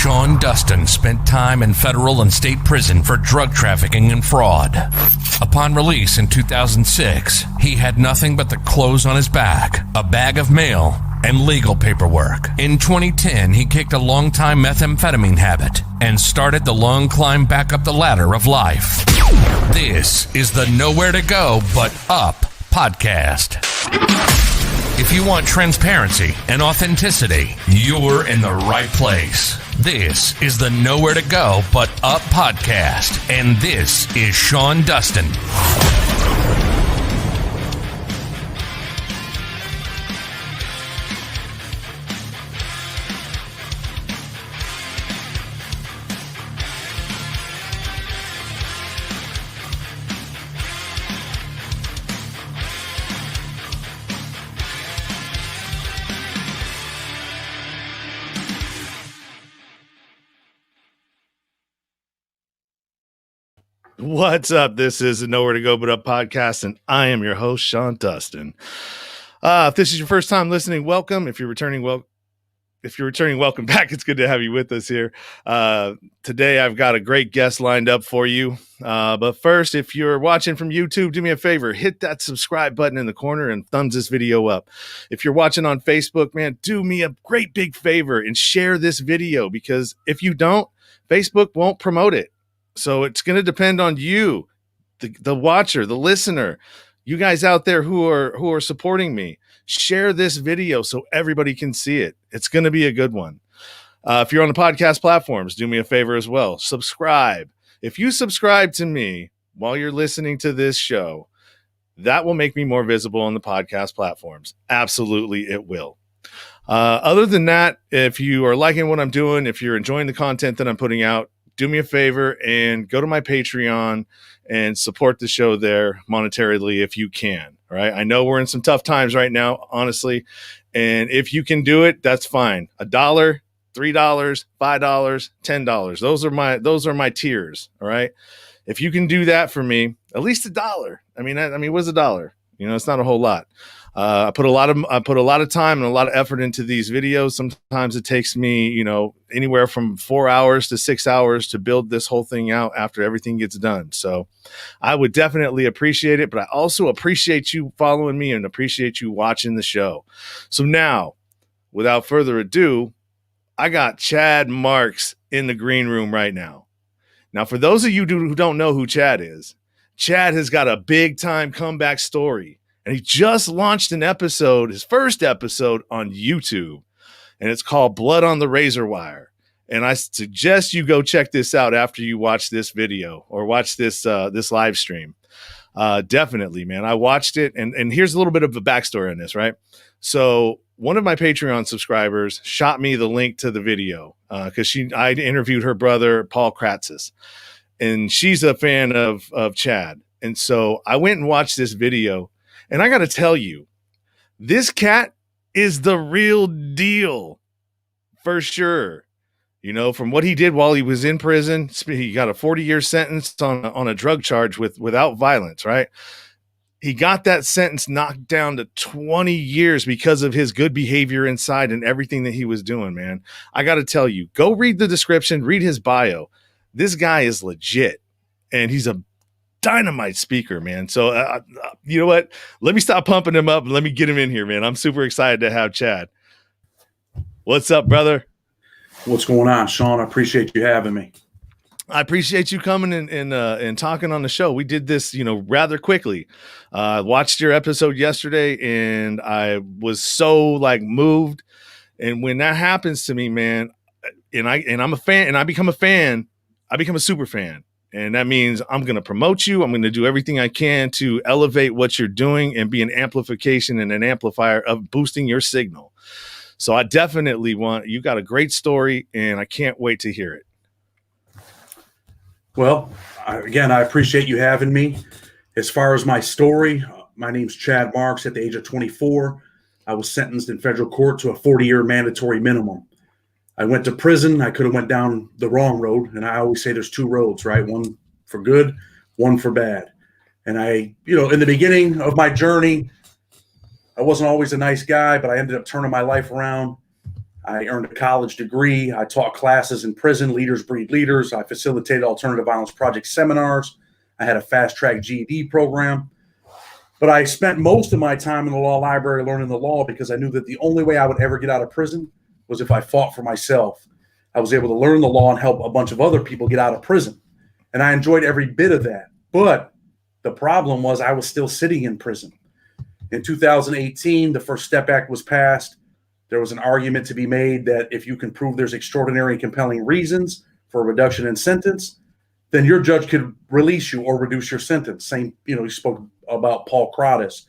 Sean Dustin spent time in federal and state prison for drug trafficking and fraud. Upon release in 2006, he had nothing but the clothes on his back, a bag of mail, and legal paperwork. In 2010, he kicked a long-time methamphetamine habit and started the long climb back up the ladder of life. This is the Nowhere to Go But Up podcast. If you want transparency and authenticity, you're in the right place. This is the Nowhere to Go But Up podcast, and this is Sean Dustin. What's up? This is the Nowhere to Go But Up podcast, and I am your host, Sean Dustin. If this is your first time listening, welcome. If you're returning, welcome back. It's good to have you with us here. Today, I've got a great guest lined up for you. But first, if you're watching from YouTube, do me a favor, hit that subscribe button in the corner and thumbs this video up. If you're watching on Facebook, man, do me a great big favor and share this video, because if you don't, Facebook won't promote it. So it's going to depend on you, the watcher, the listener, you guys out there who are supporting me. Share this video so everybody can see it. It's going to be a good one. If you're on the podcast platforms, do me a favor as well. Subscribe. If you subscribe to me while you're listening to this show, that will make me more visible on the podcast platforms. Absolutely, it will. Other than that, if you are liking what I'm doing, if you're enjoying the content that I'm putting out, do me a favor and go to my Patreon and support the show there monetarily if you can. All right. I know we're in some tough times right now, honestly. And if you can do it, that's fine. $1, $3, $5, $10. Those are my tiers. All right. If you can do that for me, at least $1. I mean, what's $1? You know, it's not a whole lot. I put a lot of time and a lot of effort into these videos. Sometimes it takes me, anywhere from 4 hours to 6 hours to build this whole thing out after everything gets done. So I would definitely appreciate it, but I also appreciate you following me and appreciate you watching the show. So now, without further ado, I got Chad Marks in the green room right now. Now, for those of you who don't know who Chad is, Chad has got a big time comeback story. And he just launched his first episode on YouTube, and it's called Blood on the Razor Wire. And I suggest you go check this out after you watch this video or watch this live stream. Definitely, man. I watched it, and here's a little bit of a backstory on this, right? So one of my Patreon subscribers shot me the link to the video because I interviewed her brother, Paul Kratzis, and she's a fan of Chad. And so I went and watched this video. And I got to tell you, this cat is the real deal for sure. From what he did while he was in prison, he got a 40-year sentence on a drug charge without violence, right? He got that sentence knocked down to 20 years because of his good behavior inside and everything that he was doing, man. I got to tell you, go read the description, read his bio. This guy is legit, and he's a dynamite speaker, man. So you know what? Let me stop pumping him up and let me get him in here, man. I'm super excited to have Chad. What's up, brother? What's going on, Sean? I appreciate you having me. I appreciate you coming and talking on the show. We did this, rather quickly. I watched your episode yesterday, and I was so moved. And when that happens to me, man, and I'm a fan, and I become a fan, I become a super fan. And that means I'm going to promote you. I'm going to do everything I can to elevate what you're doing and be an amplification and an amplifier of boosting your signal. So I definitely you got a great story, and I can't wait to hear it. Well, I appreciate you having me. As far as my story, my name's Chad Marks. At the age of 24, I was sentenced in federal court to a 40-year mandatory minimum. I went to prison. I could have went down the wrong road. And I always say there's two roads, right? One for good, one for bad. And in the beginning of my journey, I wasn't always a nice guy, but I ended up turning my life around. I earned a college degree. I taught classes in prison, Leaders Breed Leaders. I facilitated alternative violence project seminars. I had a fast-track GED program. But I spent most of my time in the law library learning the law because I knew that the only way I would ever get out of prison was if I fought for myself. I was able to learn the law and help a bunch of other people get out of prison. And I enjoyed every bit of that. But the problem was I was still sitting in prison. In 2018, the First Step Act was passed. There was an argument to be made that if you can prove there's extraordinary and compelling reasons for a reduction in sentence, then your judge could release you or reduce your sentence. Same, you spoke about Paul Crottis.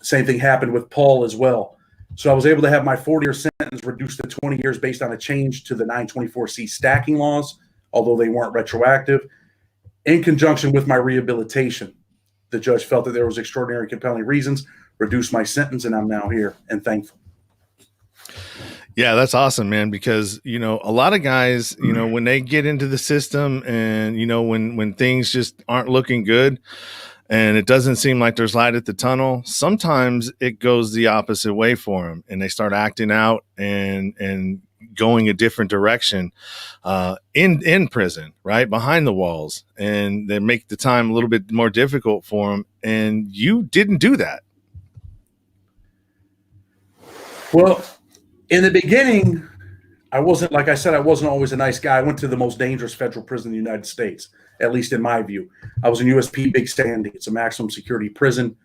Same thing happened with Paul as well. So I was able to have my 40-year sentence reduced to 20 years based on a change to the 924C stacking laws, although they weren't retroactive. In conjunction with my rehabilitation, the judge felt that there was extraordinary, compelling reasons, reduced my sentence, and I'm now here and thankful. Yeah, that's awesome, man, because, a lot of guys, when they get into the system and, when things just aren't looking good and it doesn't seem like there's light at the tunnel, sometimes it goes the opposite way for them and they start acting out and going a different direction in prison, right, behind the walls, and they make the time a little bit more difficult for them. And you didn't do that. Well, in the beginning, I wasn't always a nice guy. I went to the most dangerous federal prison in the United States, at least in my view. I was in USP Big Sandy. It's a maximum security prison.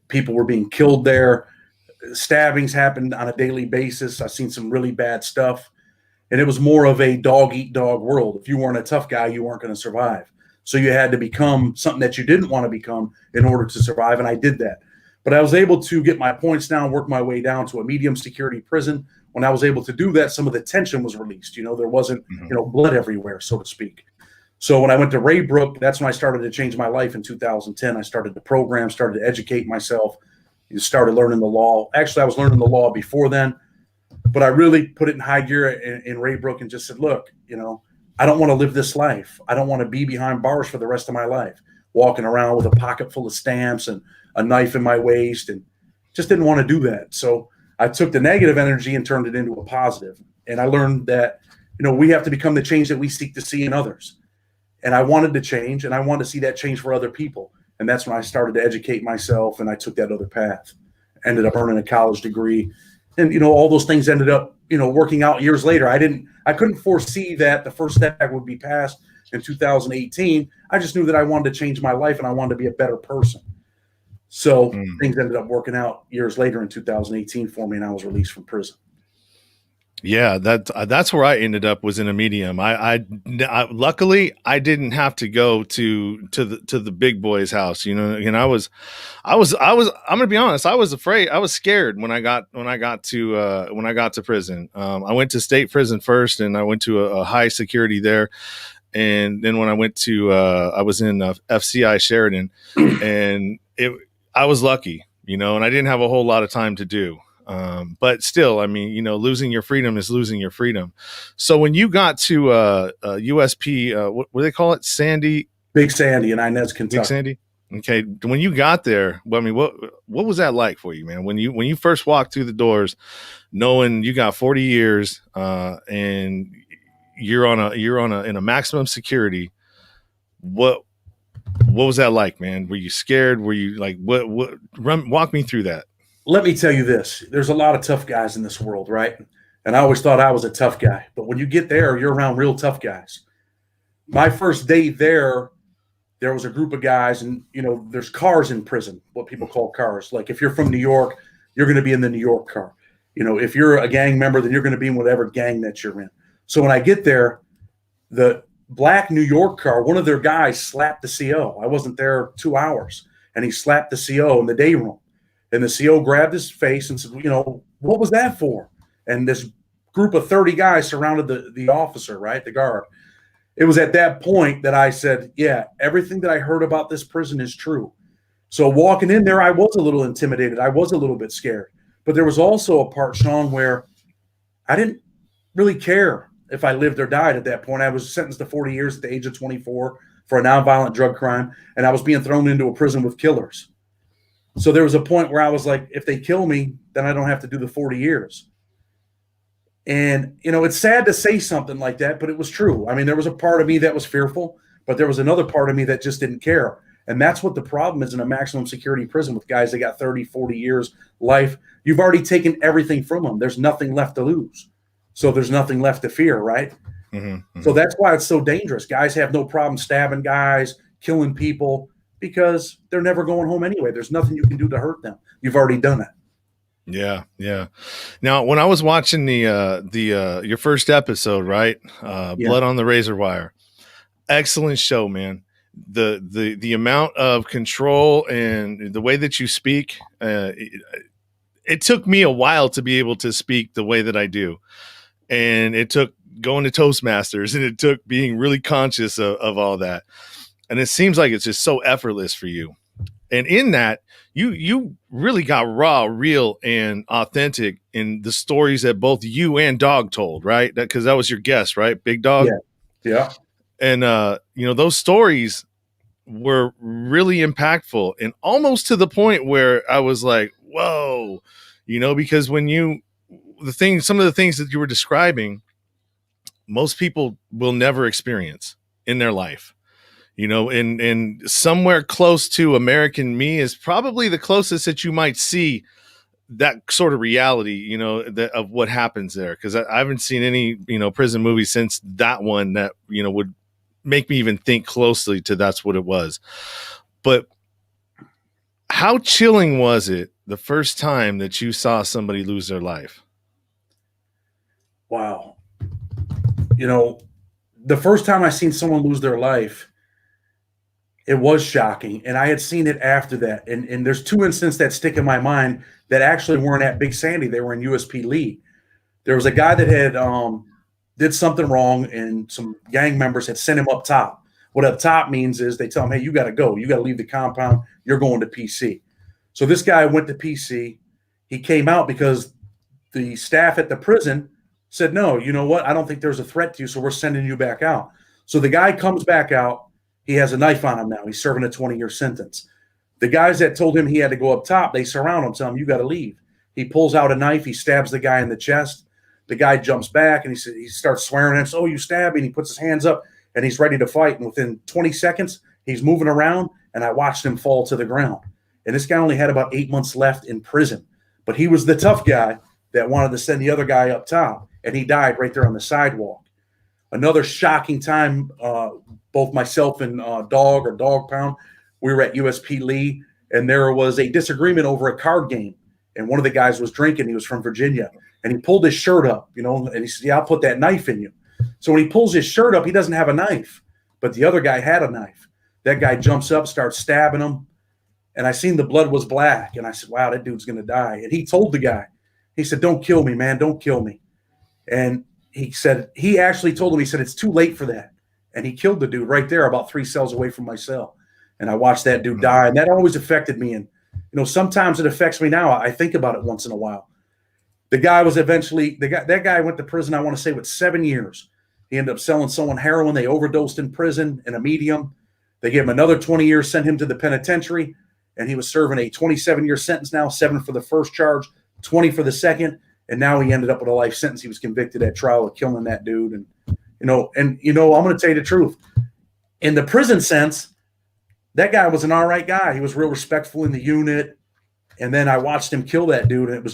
People were being killed there. Stabbings happened on a daily basis. I've seen some really bad stuff. And it was more of a dog-eat-dog world. If you weren't a tough guy, you weren't going to survive. So you had to become something that you didn't want to become in order to survive, and I did that. But I was able to get my points down, work my way down to a medium security prison. When I was able to do that, some of the tension was released. There wasn't, blood everywhere, so to speak. So when I went to Raybrook, that's when I started to change my life in 2010. I started the program, started to educate myself, started learning the law. Actually, I was learning the law before then, but I really put it in high gear in Raybrook and just said, look, I don't want to live this life. I don't want to be behind bars for the rest of my life, walking around with a pocket full of stamps and a knife in my waist, and just didn't want to do that. So I took the negative energy and turned it into a positive. And I learned that, we have to become the change that we seek to see in others. And I wanted to change, and I wanted to see that change for other people. And that's when I started to educate myself, and I took that other path. Ended up earning a college degree. And, all those things ended up, working out years later. I couldn't foresee that the First Step Act would be passed in 2018. I just knew that I wanted to change my life and I wanted to be a better person. So things ended up working out years later in 2018 for me, and I was released from prison. Yeah, that's where I ended up, was in a medium. I luckily I didn't have to go to the big boy's house. And I was I'm gonna be honest. I was afraid. I was scared when I got to prison. I went to state prison first, and I went to a high security there. And then when I went to I was in FCI Sheridan, and I was lucky, and I didn't have a whole lot of time to do. But still, losing your freedom is losing your freedom. So when you got to USP, what do they call it? Big Sandy in Inez, Kentucky. Big Sandy. Okay. When you got there, what was that like for you, man? When you first walked through the doors, knowing you got 40 years, and you're in a maximum security, what was that like, man? Were you scared? Were you like, walk me through that. Let me tell you this. There's a lot of tough guys in this world, right? And I always thought I was a tough guy. But when you get there, you're around real tough guys. My first day there was a group of guys, and, there's cars in prison, what people call cars. Like if you're from New York, you're going to be in the New York car. If you're a gang member, then you're going to be in whatever gang that you're in. So when I get there, the black New York car, one of their guys slapped the CO. I wasn't there 2 hours, and he slapped the CO in the day room. And the CO grabbed his face and said, what was that for? And this group of 30 guys surrounded the officer, right, the guard. It was at that point that I said, yeah, everything that I heard about this prison is true. So walking in there, I was a little intimidated. I was a little bit scared. But there was also a part, Sean, where I didn't really care if I lived or died at that point. I was sentenced to 40 years at the age of 24 for a nonviolent drug crime, and I was being thrown into a prison with killers. So there was a point where I was like, if they kill me, then I don't have to do the 40 years. And, it's sad to say something like that, but it was true. I mean, there was a part of me that was fearful, but there was another part of me that just didn't care. And that's what the problem is in a maximum security prison with guys that got 30, 40 years life. You've already taken everything from them. There's nothing left to lose. So there's nothing left to fear, right? Mm-hmm. So that's why it's so dangerous. Guys have no problem stabbing guys, killing people, because they're never going home anyway. There's nothing you can do to hurt them. You've already done it. Yeah, yeah. Now, when I was watching the your first episode, right, Blood on the Razor Wire, excellent show, man. The amount of control and the way that you speak, it took me a while to be able to speak the way that I do, and it took going to Toastmasters, and it took being really conscious of all that. And it seems like it's just so effortless for you. And in that, you really got raw, real, and authentic in the stories that both you and Dog told, right? Because that was your guest, right? Big Dog? Yeah. And, those stories were really impactful and almost to the point where I was like, whoa, because when some of the things that you were describing, most people will never experience in their life. And somewhere close to American Me is probably the closest that you might see that sort of reality, of what happens there. Because I haven't seen any, prison movie since that one that, would make me even think closely to that's what it was. But how chilling was it the first time that you saw somebody lose their life? Wow. The first time I seen someone lose their life, it was shocking. And I had seen it after that. And there's two incidents that stick in my mind that actually weren't at Big Sandy. They were in USP Lee. There was a guy that had did something wrong, and some gang members had sent him up top. What up top means is they tell him, hey, you got to go. You got to leave the compound. You're going to PC. So this guy went to PC. He came out because the staff at the prison said, no, you know what? I don't think there's a threat to you, so we're sending you back out. So the guy comes back out. He has a knife on him now. He's serving a 20-year sentence. The guys that told him he had to go up top, they surround him, tell him, you got to leave. He pulls out a knife. He stabs the guy in the chest. The guy jumps back, and he starts swearing at him. Oh, you stabbed me. And he puts his hands up, and he's ready to fight. And within 20 seconds, he's moving around, and I watched him fall to the ground. And this guy only had about 8 months left in prison. But he was the tough guy that wanted to send the other guy up top, and he died right there on the sidewalk. Another shocking time, both myself and Dog Pound, we were at USP Lee, and there was a disagreement over a card game. And one of the guys was drinking. He was from Virginia. And he pulled his shirt up, and he said, yeah, I'll put that knife in you. So when he pulls his shirt up, he doesn't have a knife. But the other guy had a knife. That guy jumps up, starts stabbing him. And I seen the blood was black. And I said, wow, that dude's going to die. And he told the guy, he said, don't kill me, man. Don't kill me. And he actually told him, he said, it's too late for that. And he killed the dude right there about 3 cells away from my cell. And I watched that dude die. And that always affected me. And, sometimes it affects me now. I think about it once in a while. The guy was eventually, that guy went to prison, I want to say, with 7 years. He ended up selling someone heroin. They overdosed in prison in a medium. They gave him another 20 years, sent him to the penitentiary. And he was serving a 27-year sentence now, 7 for the first charge, 20 for the second. And now he ended up with a life sentence. He was convicted at trial of killing that dude. And, I'm going to tell you the truth. In the prison sense, that guy was an all right guy. He was real respectful in the unit. And then I watched him kill that dude, and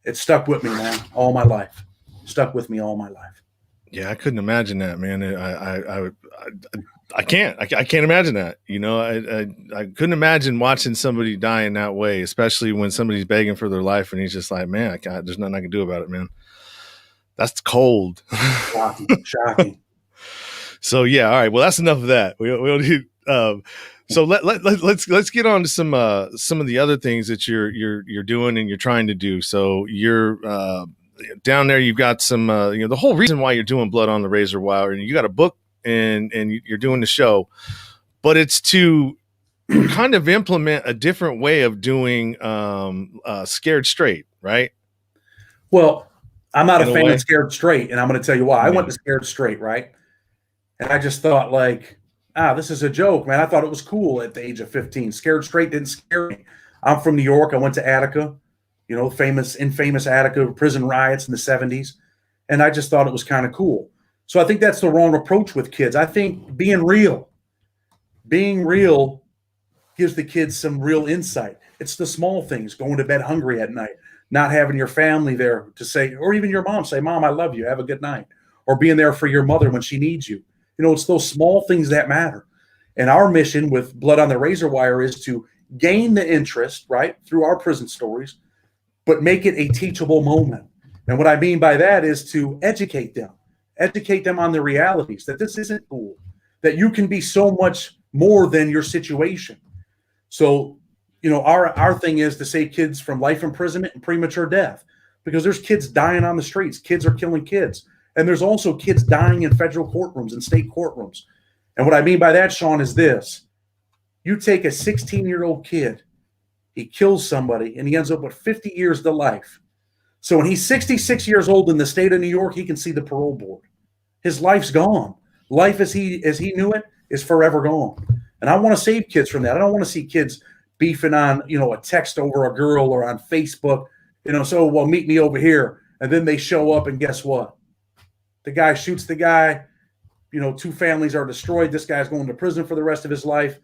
it stuck with me, man, all my life. Stuck with me all my life. Yeah, I couldn't imagine that, man. I can't imagine that. I couldn't imagine watching somebody die in that way, especially when somebody's begging for their life and he's just like, man, there's nothing I can do about it, man. That's cold. Shocking. So yeah, all right. Well, that's enough of that. We don't need. So let's get on to some of the other things that you're doing and you're trying to do. So you're down there. You've got some the whole reason why you're doing Blood on the Razor Wire, and you got a book and you're doing the show, but it's to kind of implement a different way of doing Scared Straight, right? Well, I'm not a fan of Scared Straight, and I'm going to tell you why. I went to Scared Straight, right? And I just thought, like, this is a joke, man. I thought it was cool at the age of 15. Scared Straight didn't scare me. I'm from New York. I went to Attica. infamous Attica prison riots in the 70s. And I just thought it was kind of cool. So I think that's the wrong approach with kids. I think being real gives the kids some real insight. It's the small things, going to bed hungry at night, not having your family there to say, or even your mom say, Mom, I love you. Have a good night. Or being there for your mother when she needs you. It's those small things that matter. And our mission with Blood on the Razor Wire is to gain the interest, right, through our prison stories, but make it a teachable moment. And what I mean by that is to educate them on the realities, that this isn't cool, that you can be so much more than your situation. So, our thing is to save kids from life imprisonment and premature death, because there's kids dying on the streets. Kids are killing kids. And there's also kids dying in federal courtrooms and state courtrooms. And what I mean by that, Sean, is this. You take a 16-year-old kid, he kills somebody, and he ends up with 50 years to life. So when he's 66 years old in the state of New York, he can see the parole board. His life's gone. Life as he knew it is forever gone. And I want to save kids from that. I don't want to see kids beefing on, a text over a girl or on Facebook, well, meet me over here. And then they show up and guess what? The guy shoots the guy. 2 families are destroyed. This guy's going to prison for the rest of his life.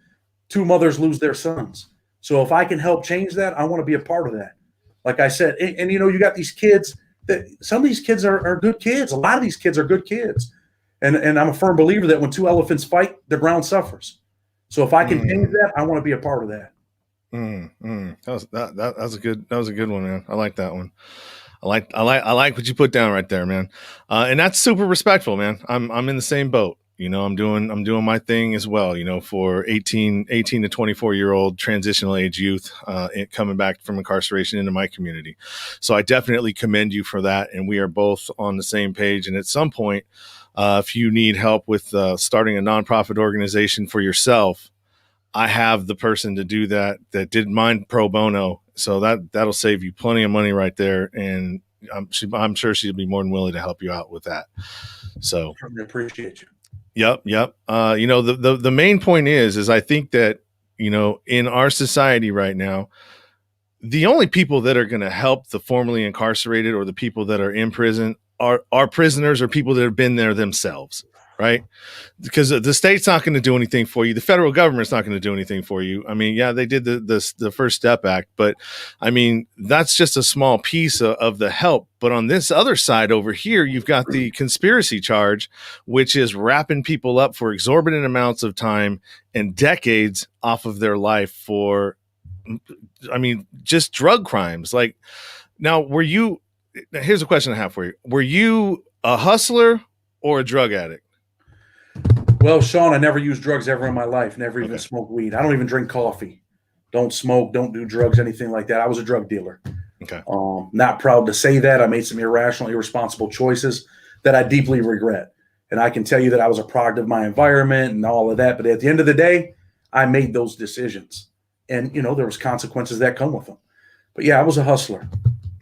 2 mothers lose their sons. So if I can help change that, I want to be a part of that. Like I said, and you got these kids that some of these kids are good kids. A lot of these kids are good kids. And I'm a firm believer that when 2 elephants fight, the ground suffers. So if I can change that, I want to be a part of that. That was a good one, man. I like that one. I like what you put down right there, man. And that's super respectful, man. I'm in the same boat. I'm doing my thing as well, for 18 to 24-year-old transitional age youth, coming back from incarceration into my community. So I definitely commend you for that. And we are both on the same page. And at some point, if you need help with starting a nonprofit organization for yourself, I have the person to do that did mine pro bono. So that'll save you plenty of money right there. And I'm sure she'll be more than willing to help you out with that. So I appreciate you. Yep. The main point is I think that, in our society right now, the only people that are going to help the formerly incarcerated or the people that are in prison are prisoners or people that have been there themselves. Right. Because the state's not going to do anything for you. The federal government's not going to do anything for you. I mean, yeah, they did the First Step Act, but I mean, that's just a small piece of the help. But on this other side over here, you've got the conspiracy charge, which is wrapping people up for exorbitant amounts of time and decades off of their life for, just drug crimes. Like, now, here's a question I have for you. Were you a hustler or a drug addict? Well, Sean, I never used drugs ever in my life. Never even smoked weed. I don't even drink coffee. Don't smoke. Don't do drugs, anything like that. I was a drug dealer. Okay. Not proud to say that. I made some irrational, irresponsible choices that I deeply regret. And I can tell you that I was a product of my environment and all of that. But at the end of the day, I made those decisions. And, there was consequences that come with them. But, yeah, I was a hustler.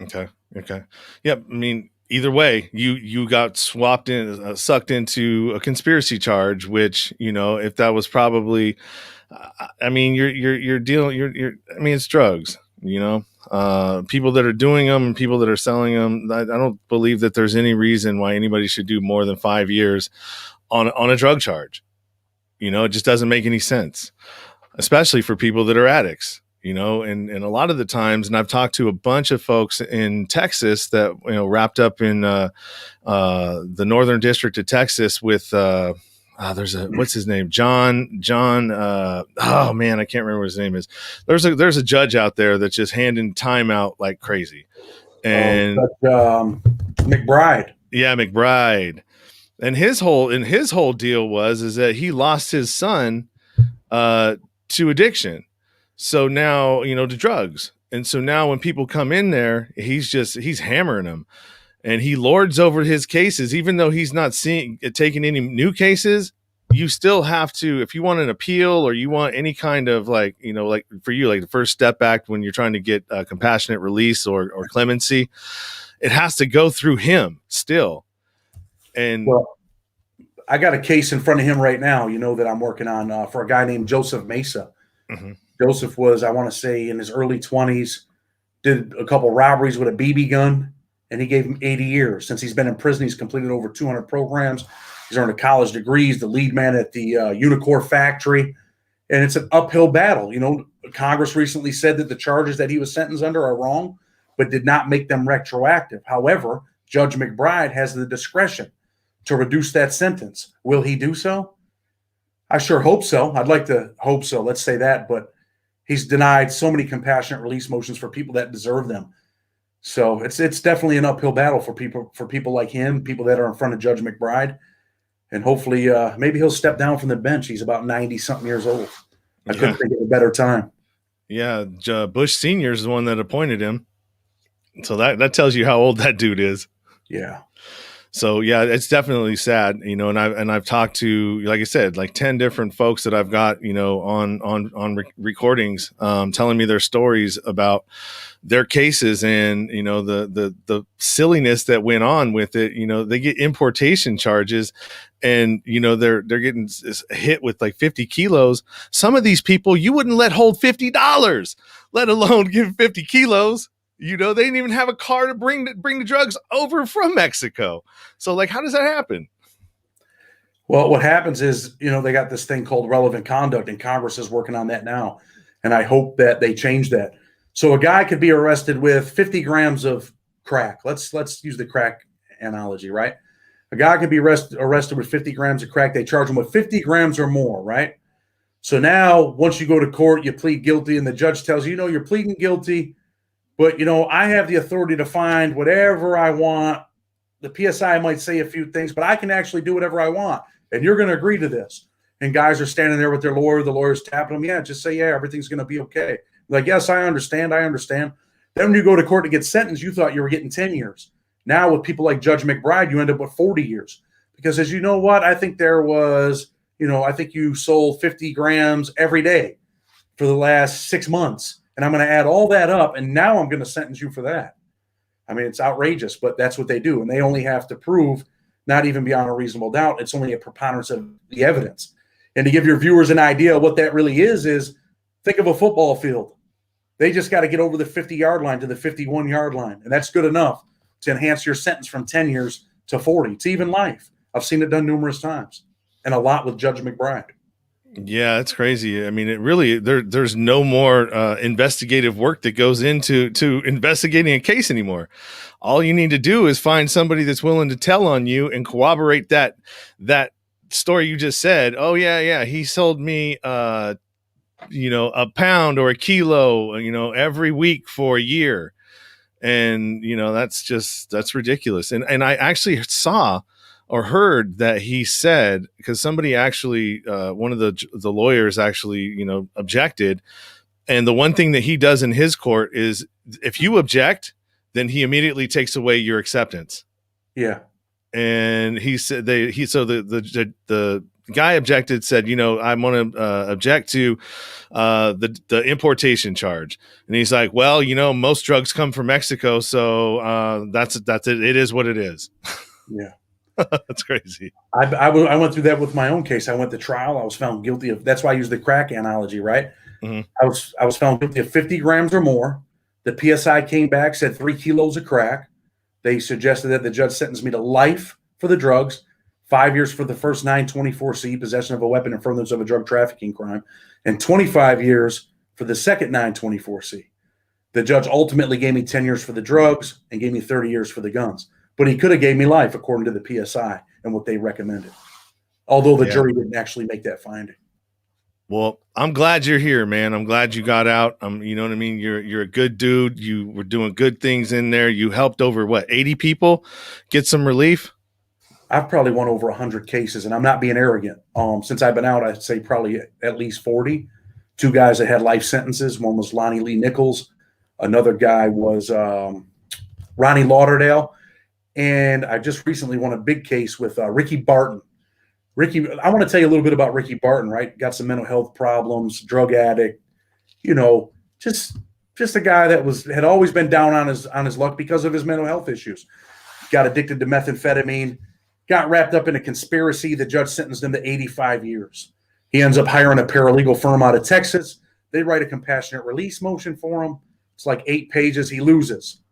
Okay. Yeah, I mean, either way, you got sucked into a conspiracy charge, which, if that was probably, you're dealing, it's drugs, people that are doing them and people that are selling them. I don't believe that there's any reason why anybody should do more than 5 years on a drug charge. It just doesn't make any sense, especially for people that are addicts. And a lot of the times, and I've talked to a bunch of folks in Texas that, wrapped up in the Northern District of Texas with, what's his name? John, oh man, I can't remember what his name is. There's a judge out there that's just handing time out like crazy. And McBride. Yeah, McBride. And his whole deal is that he lost his son to addiction. So now, to drugs. And so now when people come in there, he's hammering them, and he lords over his cases, even though he's not taking any new cases. You still have to, if you want an appeal or you want any kind of like for you, like the First Step Act, when you're trying to get a compassionate release or clemency, it has to go through him still. And well, I got a case in front of him right now, that I'm working on for a guy named Joseph Mesa. Mm-hmm. Joseph was, I want to say, in his early 20s, did a couple robberies with a BB gun, and he gave him 80 years. Since he's been in prison, he's completed over 200 programs. He's earned a college degree. He's the lead man at the Unicorn factory. And it's an uphill battle. Congress recently said that the charges that he was sentenced under are wrong, but did not make them retroactive. However, Judge McBride has the discretion to reduce that sentence. Will he do so? I sure hope so. I'd like to hope so. Let's say that. But he's denied so many compassionate release motions for people that deserve them. So it's definitely an uphill battle for people like him, people that are in front of Judge McBride. And hopefully maybe he'll step down from the bench. He's about 90-something years old. I couldn't think of a better time. Yeah, Bush Sr. is the one that appointed him. So that tells you how old that dude is. Yeah. So yeah, it's definitely sad, and I've talked to, like I said, like 10 different folks that I've got, on recordings, telling me their stories about their cases and, the silliness that went on with it. They get importation charges and, they're getting hit with like 50 kilos. Some of these people you wouldn't let hold $50, let alone give 50 kilos. They didn't even have a car to bring the drugs over from Mexico. So, like, how does that happen? Well, what happens is, they got this thing called relevant conduct, and Congress is working on that now. And I hope that they change that. So a guy could be arrested with 50 grams of crack. Let's use the crack analogy, right? A guy could be arrested with 50 grams of crack. They charge him with 50 grams or more, right? So now, once you go to court, you plead guilty, and the judge tells you, you're pleading guilty. But, I have the authority to find whatever I want. The PSI might say a few things, but I can actually do whatever I want. And you're going to agree to this. And guys are standing there with their lawyer. The lawyer's tapping them. Yeah, just say, yeah, everything's going to be okay. Like, yes, I understand. Then when you go to court to get sentenced, you thought you were getting 10 years. Now with people like Judge McBride, you end up with 40 years. Because as you know what, I think there was, I think you sold 50 grams every day for the last 6 months. And I'm going to add all that up, and now I'm going to sentence you for that. I mean, it's outrageous, but that's what they do. And they only have to prove, not even beyond a reasonable doubt, it's only a preponderance of the evidence. And to give your viewers an idea of what that really is think of a football field. They just got to get over the 50-yard line to the 51-yard line, and that's good enough to enhance your sentence from 10 years to 40, to even life. I've seen it done numerous times, and a lot with Judge McBride. Yeah, it's crazy. I mean, it really there's no more investigative work that goes into investigating a case anymore. All you need to do is find somebody that's willing to tell on you and corroborate that story you just said. Oh yeah, he sold me a pound or a kilo, every week for a year. And that's ridiculous. And I actually saw or heard that he said, because somebody actually, one of the lawyers actually, objected. And the one thing that he does in his court is if you object, then he immediately takes away your acceptance. Yeah. And he said the guy objected, said, I'm going to object to the importation charge. And he's like, well, most drugs come from Mexico. So that's it. It is what it is. Yeah. That's crazy. I went through that with my own case. I went to trial. I was found guilty of, that's why I use the crack analogy, right? Mm-hmm. I was found guilty of 50 grams or more. The PSI came back, said 3 kilos of crack. They suggested that the judge sentenced me to life for the drugs, 5 years for the first 924C, possession of a weapon in furtherance of a drug trafficking crime, and 25 years for the second 924C. The judge ultimately gave me 10 years for the drugs and gave me 30 years for the guns. But he could have gave me life according to the PSI and what they recommended, although the jury didn't actually make that finding. Well, I'm glad you're here, man. I'm glad you got out. You know what I mean? You're a good dude. You were doing good things in there. You helped over 80 people get some relief? I've probably won over 100 cases, and I'm not being arrogant. Since I've been out, I'd say probably at least 40. 2 guys that had life sentences. One was Lonnie Lee Nichols. Another guy was Ronnie Lauderdale. And I just recently won a big case with Ricky Barton. I want to tell you a little bit about Ricky Barton, right? Got some mental health problems, drug addict, just a guy that had always been down on his luck because of his mental health issues. Got addicted to methamphetamine, got wrapped up in a conspiracy. The judge sentenced him to 85 years. He ends up hiring a paralegal firm out of Texas. They write a compassionate release motion for him. It's like 8 pages. He loses.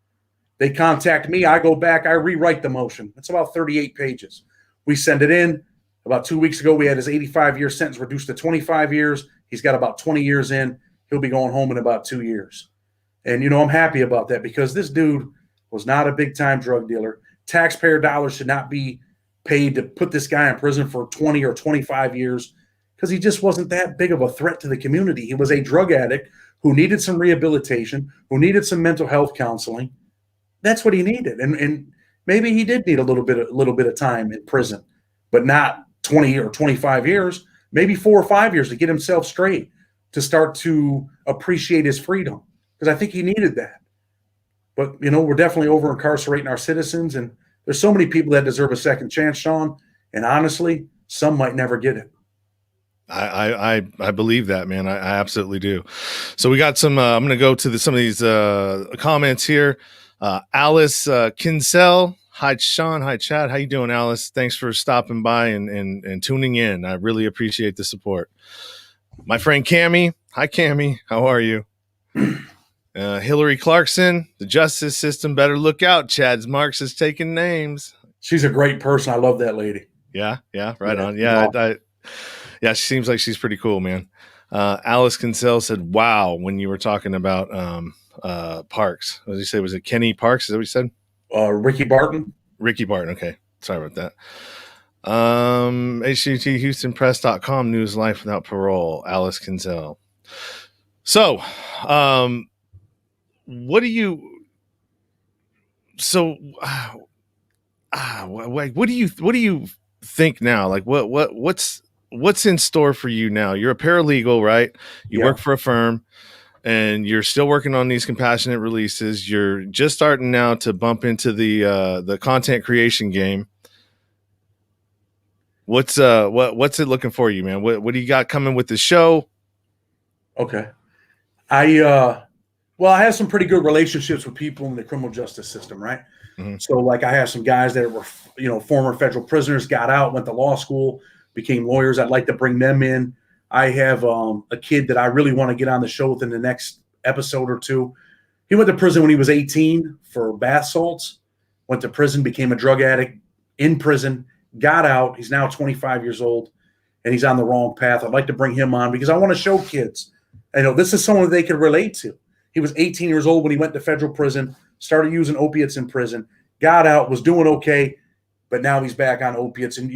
They contact me. I go back. I rewrite the motion. It's about 38 pages. We send it in. About 2 weeks ago, we had his 85-year sentence reduced to 25 years. He's got about 20 years in. He'll be going home in about 2 years. And, I'm happy about that because this dude was not a big-time drug dealer. Taxpayer dollars should not be paid to put this guy in prison for 20 or 25 years because he just wasn't that big of a threat to the community. He was a drug addict who needed some rehabilitation, who needed some mental health counseling. That's what he needed. And maybe he did need a little bit of time in prison, but not 20 or 25 years, maybe 4 or 5 years to get himself straight, to start to appreciate his freedom, because I think he needed that. But, we're definitely over-incarcerating our citizens, and there's so many people that deserve a second chance, Sean, and honestly, some might never get it. I believe that, man. I absolutely do. So we got some, I'm going to go to some of these comments here. Alice Kinsell. Hi, Sean. Hi, Chad. How you doing, Alice? Thanks for stopping by and tuning in. I really appreciate the support. My friend Cammie. Hi, Cammie. How are you? Hillary Clarkson. The justice system better look out. Chad's Marks is taking names. She's a great person. I love that lady. Yeah. Right on. Yeah. Yeah, she seems like she's pretty cool, man. Alice Kinsell said, wow, when you were talking about Parks. What did you say? Was it Kenny Parks? Is that what you said? Ricky Barton. Ricky Barton. Okay. Sorry about that. HGTHoustonPress.com news life without parole. Alice Kinsell. So, what do you think now? Like what's in store for you now? You're a paralegal, right? You work for a firm and you're still working on these compassionate releases. You're just starting now to bump into the content creation game. What's it looking for you, man? What do you got coming with the show? Okay. I have some pretty good relationships with people in the criminal justice system, right? Mm-hmm. So like I have some guys that were, former federal prisoners, got out, went to law school, became lawyers. I'd like to bring them in. I have a kid that I really want to get on the show within the next episode or two. He went to prison when he was 18 for bath salts, went to prison, became a drug addict in prison, got out. He's now 25 years old and he's on the wrong path. I'd like to bring him on because I want to show kids, this is someone that they could relate to. He was 18 years old when he went to federal prison, started using opiates in prison, got out, was doing okay, but now he's back on opiates. And,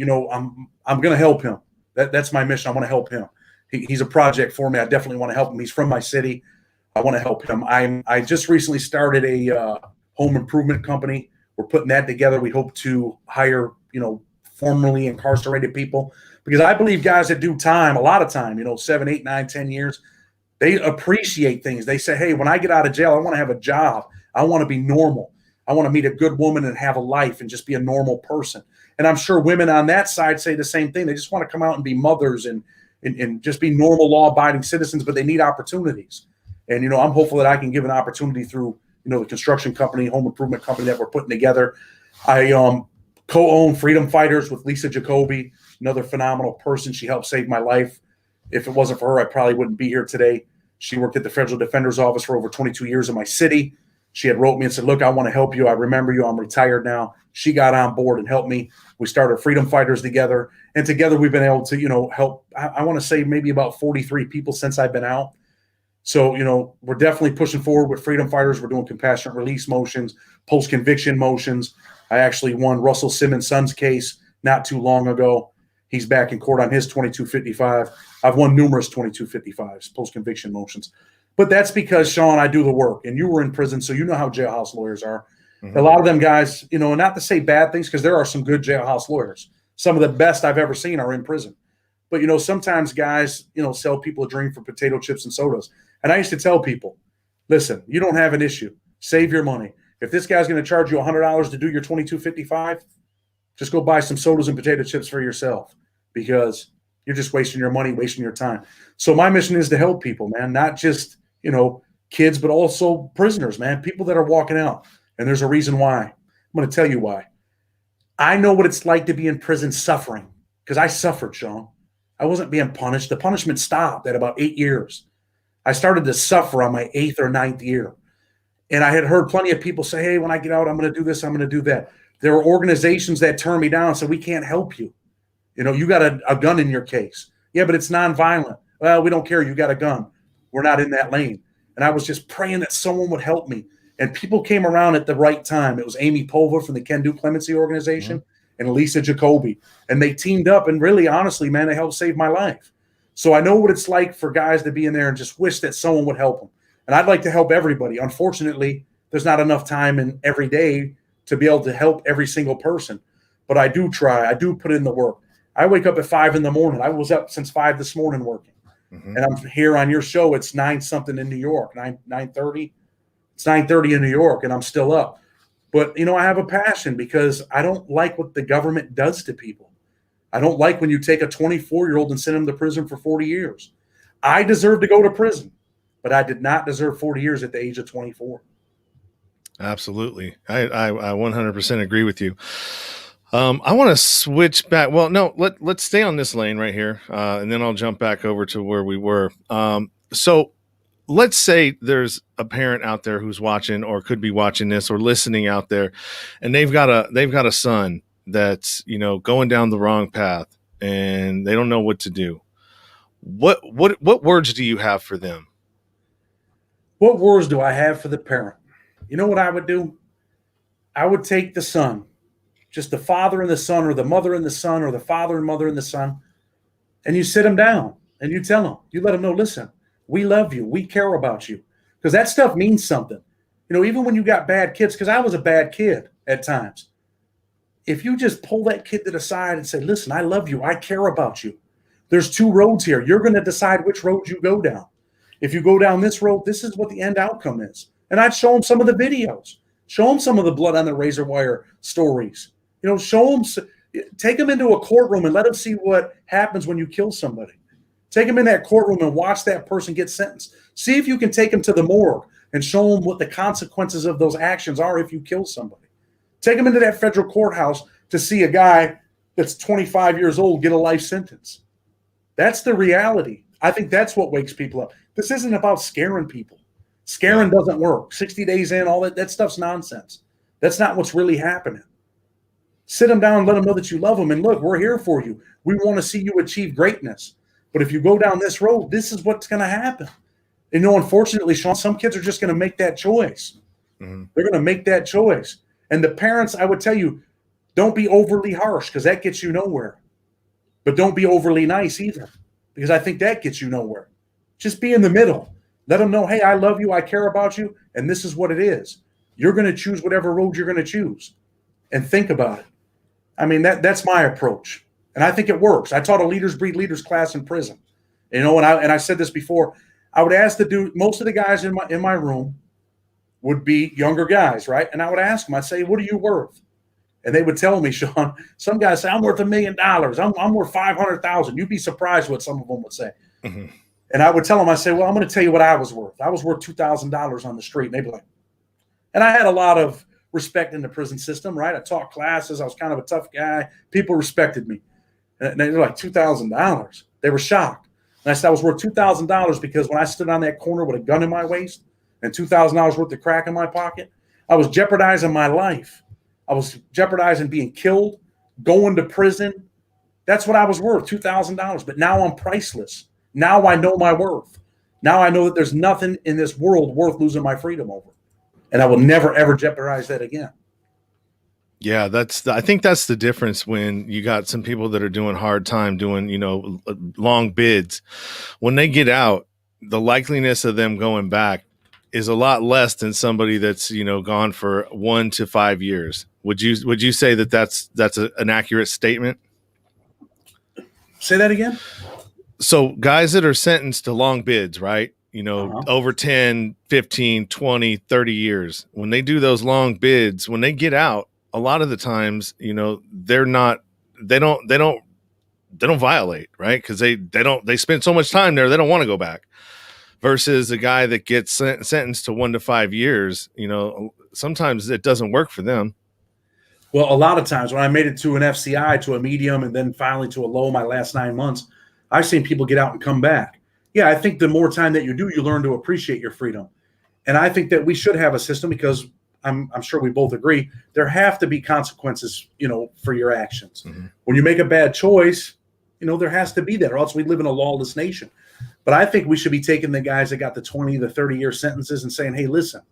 I'm going to help him. That's my mission. I want to help him. He's a project for me. I definitely want to help him. He's from my city. I want to help him. I just recently started a home improvement company. We're putting that together. We hope to hire, formerly incarcerated people, because I believe guys that do time, a lot of time, 7, 8, 9, 10 years, they appreciate things. They say, hey, when I get out of jail, I want to have a job. I want to be normal. I want to meet a good woman and have a life and just be a normal person. And I'm sure women on that side say the same thing. They just want to come out and be mothers and just be normal law-abiding citizens, but they need opportunities. And, I'm hopeful that I can give an opportunity through, the construction company, home improvement company that we're putting together. I co-own Freedom Fighters with Lisa Jacoby, another phenomenal person. She helped save my life. If it wasn't for her, I probably wouldn't be here today. She worked at the Federal Defender's Office for over 22 years in my city. She had wrote me and said, look, I want to help you. I remember you. I'm retired now. She got on board and helped me. We started Freedom Fighters together. And together we've been able to, help, I want to say maybe about 43 people since I've been out. So, we're definitely pushing forward with Freedom Fighters. We're doing compassionate release motions, post-conviction motions. I actually won Russell Simmons' son's case not too long ago. He's back in court on his 2255. I've won numerous 2255s, post-conviction motions. But that's because, Sean, I do the work. And you were in prison, so you know how jailhouse lawyers are. Mm-hmm. A lot of them guys, not to say bad things, because there are some good jailhouse lawyers. Some of the best I've ever seen are in prison. But, sometimes guys, sell people a dream for potato chips and sodas. And I used to tell people, listen, you don't have an issue. Save your money. If this guy's going to charge you $100 to do your 2255, just go buy some sodas and potato chips for yourself, because you're just wasting your money, wasting your time. So my mission is to help people, man, not just, kids, but also prisoners, man, people that are walking out. And there's a reason why. I'm going to tell you why. I know what it's like to be in prison suffering, because I suffered, Sean. I wasn't being punished. The punishment stopped at about 8 years. I started to suffer on my 8th or 9th year. And I had heard plenty of people say, hey, when I get out, I'm going to do this, I'm going to do that. There were organizations that turned me down and said, we can't help you. You got a gun in your case. Yeah, but it's nonviolent. Well, we don't care. You got a gun. We're not in that lane. And I was just praying that someone would help me. And people came around at the right time. It was Amy Pova from the Can Do Clemency Organization and Lisa Jacoby. And they teamed up. And really, honestly, man, they helped save my life. So I know what it's like for guys to be in there and just wish that someone would help them. And I'd like to help everybody. Unfortunately, there's not enough time in every day to be able to help every single person. But I do try. I do put in the work. I wake up at 5 a.m. I was up since 5 this morning working. And I'm here on your show. It's 9 something in New York, 9:30. It's 9:30 in New York, and I'm still up. But, I have a passion because I don't like what the government does to people. I don't like when you take a 24-year-old and send him to prison for 40 years. I deserve to go to prison, but I did not deserve 40 years at the age of 24. Absolutely. I 100% agree with you. I want to switch back. Well, no, let's stay on this lane right here. And then I'll jump back over to where we were. So let's say there's a parent out there who's watching or could be watching this or listening out there, and they've got a son that's, going down the wrong path and they don't know what to do. What words do you have for them? What words do I have for the parent? You know what I would do? I would take the son, just the father and the son, or the mother and the son, or the father and mother and the son, and you sit them down and you tell them, you let them know, listen, we love you. We care about you. Because that stuff means something. Even when you got bad kids, because I was a bad kid at times. If you just pull that kid to the side and say, listen, I love you. I care about you. There's 2 roads here. You're going to decide which road you go down. If you go down this road, this is what the end outcome is. And I'd show them some of the videos. Show them some of the blood on the razor wire stories. Show them, take them into a courtroom and let them see what happens when you kill somebody. Take them in that courtroom and watch that person get sentenced. See if you can take them to the morgue and show them what the consequences of those actions are if you kill somebody. Take them into that federal courthouse to see a guy that's 25 years old get a life sentence. That's the reality. I think that's what wakes people up. This isn't about scaring people. Scaring doesn't work. 60 days in, all that stuff's nonsense. That's not what's really happening. Sit them down and let them know that you love them. And look, we're here for you. We want to see you achieve greatness. But if you go down this road, this is what's going to happen. Unfortunately, Sean, some kids are just going to make that choice. They're going to make that choice. And the parents, I would tell you, don't be overly harsh because that gets you nowhere. But don't be overly nice either because I think that gets you nowhere. Just be in the middle. Let them know, hey, I love you. I care about you. And this is what it is. You're going to choose whatever road you're going to choose. And think about it. I mean, that's my approach. And I think it works. I taught a Leaders Breed Leaders class in prison. And I said this before. I would ask most of the guys in my room would be younger guys, right? And I would ask them, I'd say, what are you worth? And they would tell me, Sean, some guys say, I'm worth $1 million. I'm worth 500,000. You'd be surprised what some of them would say. And I would tell them, I say, well, I'm going to tell you what I was worth. I was worth $2,000 on the street. And they'd be like, and I had a lot of respect in the prison system, right? I taught classes. I was kind of a tough guy. People respected me. And they were like, $2,000. They were shocked. And I said, I was worth $2,000 because when I stood on that corner with a gun in my waist and $2,000 worth of crack in my pocket, I was jeopardizing my life. I was jeopardizing being killed, going to prison. That's what I was worth, $2,000. But now I'm priceless. Now I know my worth. Now I know that there's nothing in this world worth losing my freedom over. And I will never, ever jeopardize that again. Yeah, I think that's the difference when you got some people that are doing hard time doing, long bids. When they get out, the likeliness of them going back is a lot less than somebody that's, gone for 1 to 5 years. Would you say that that's an accurate statement? Say that again? So guys that are sentenced to long bids, right? Over 10, 15, 20, 30 years, when they do those long bids, when they get out, a lot of the times, they don't violate, right? Because they spend so much time there, they don't want to go back. Versus a guy that gets sentenced to 1 to 5 years, sometimes it doesn't work for them. Well, a lot of times when I made it to an FCI, to a medium, and then finally to a low my last 9 months, I've seen people get out and come back. Yeah, I think the more time that you do, you learn to appreciate your freedom. And I think that we should have a system because I'm sure we both agree there have to be consequences, for your actions. Mm-hmm. When you make a bad choice, there has to be that, or else we live in a lawless nation. But I think we should be taking the guys that got the 20, the 30-year sentences and saying, hey, listen,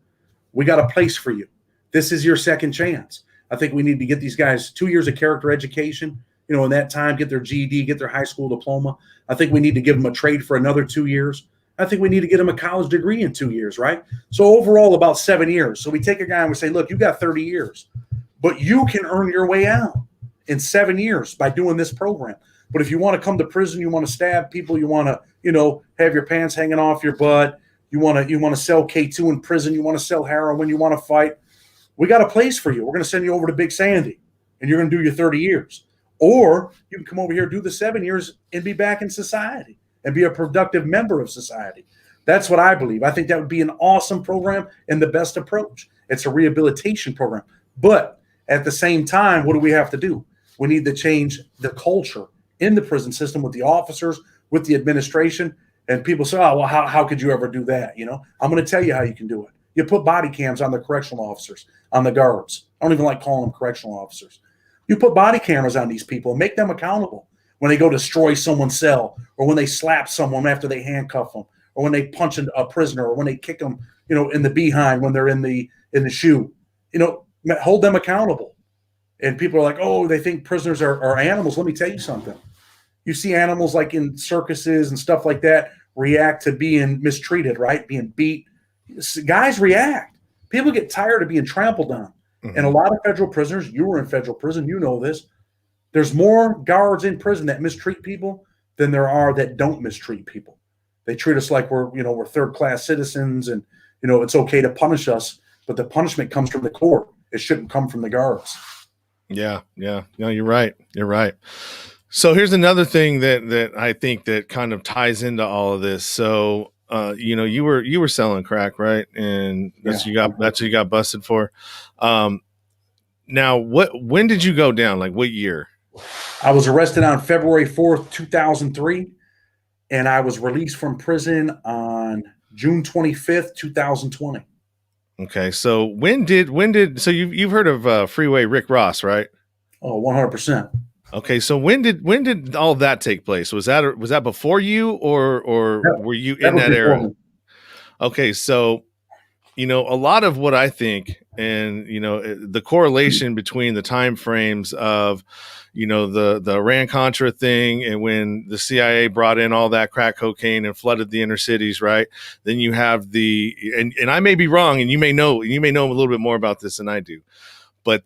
we got a place for you. This is your second chance. I think we need to get these guys 2 years of character education, in that time, get their GED, get their high school diploma. I think we need to give them a trade for another 2 years. I think we need to get them a college degree in 2 years, right? So overall, about 7 years. So we take a guy and we say, look, you got 30 years, but you can earn your way out in 7 years by doing this program. But if you want to come to prison, you want to stab people, you want to, have your pants hanging off your butt, you want to sell K2 in prison, you want to sell heroin, you want to fight, we got a place for you. We're going to send you over to Big Sandy, and you're going to do your 30 years. Or you can come over here, do the 7 years, and be back in society and be a productive member of society. That's what I believe. I think that would be an awesome program and the best approach. It's a rehabilitation program. But at the same time, what do we have to do? We need to change the culture in the prison system with the officers, with the administration. And people say, oh, well, how could you ever do that? I'm going to tell you how you can do it. You put body cams on the correctional officers, on the guards. I don't even like calling them correctional officers. You put body cameras on these people and make them accountable when they go destroy someone's cell, or when they slap someone after they handcuff them, or when they punch a prisoner, or when they kick them, in the behind when they're in the shoe. Hold them accountable. And people are like, oh, they think prisoners are animals. Let me tell you something. You see animals like in circuses and stuff like that react to being mistreated, right? Being beat. Guys react. People get tired of being trampled on. Mm-hmm. And a lot of federal prisoners, you were in federal prison, you know this. There's more guards in prison that mistreat people than there are that don't mistreat people. They treat us like we're third-class citizens, and it's okay to punish us, but the punishment comes from the court. It shouldn't come from the guards. Yeah. No, you're right. So here's another thing that I think that kind of ties into all of this. So you were selling crack, right? And that's what you got busted for. Now when did you go down? Like what year? I was arrested on February 4th, 2003, and I was released from prison on June 25th, 2020. Okay. So when did so you've heard of Freeway Rick Ross, right? Oh, 100%. Okay, so when did all of that take place? Was that before you, or were you in that era? Me. Okay, so a lot of what I think, and the correlation between the time frames of the Iran-Contra thing, and when the CIA brought in all that crack cocaine and flooded the inner cities, right? Then you have and I may be wrong, and you may know a little bit more about this than I do. But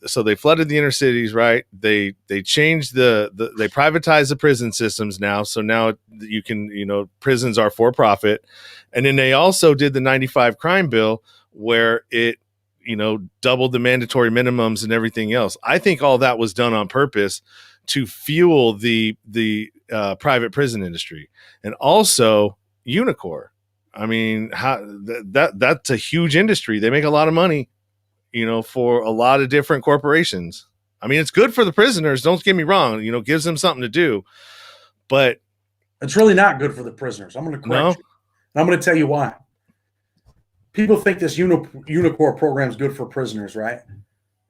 so they flooded the inner cities, right? They changed they privatized the prison systems now. So now you can, prisons are for profit. And then they also did the 95 crime bill where it, doubled the mandatory minimums and everything else. I think all that was done on purpose to fuel the private prison industry, and also Unicor. I mean, that's a huge industry. They make a lot of money, for a lot of different corporations. I mean, it's good for the prisoners. Don't get me wrong. Gives them something to do, but it's really not good for the prisoners. I'm going to correct you. And I'm going to tell you why. People think this Unicor program is good for prisoners, right?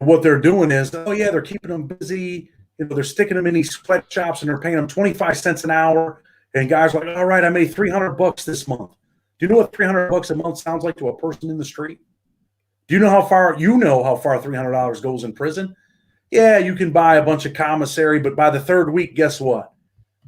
What they're doing is, they're keeping them busy. They're sticking them in these sweatshops and they're paying them 25 cents an hour. And guys are like, all right, I made $300 this month. Do you know what $300 a month sounds like to a person in the street? Do you know how far $300 goes in prison? Yeah, you can buy a bunch of commissary, but by the third week, guess what?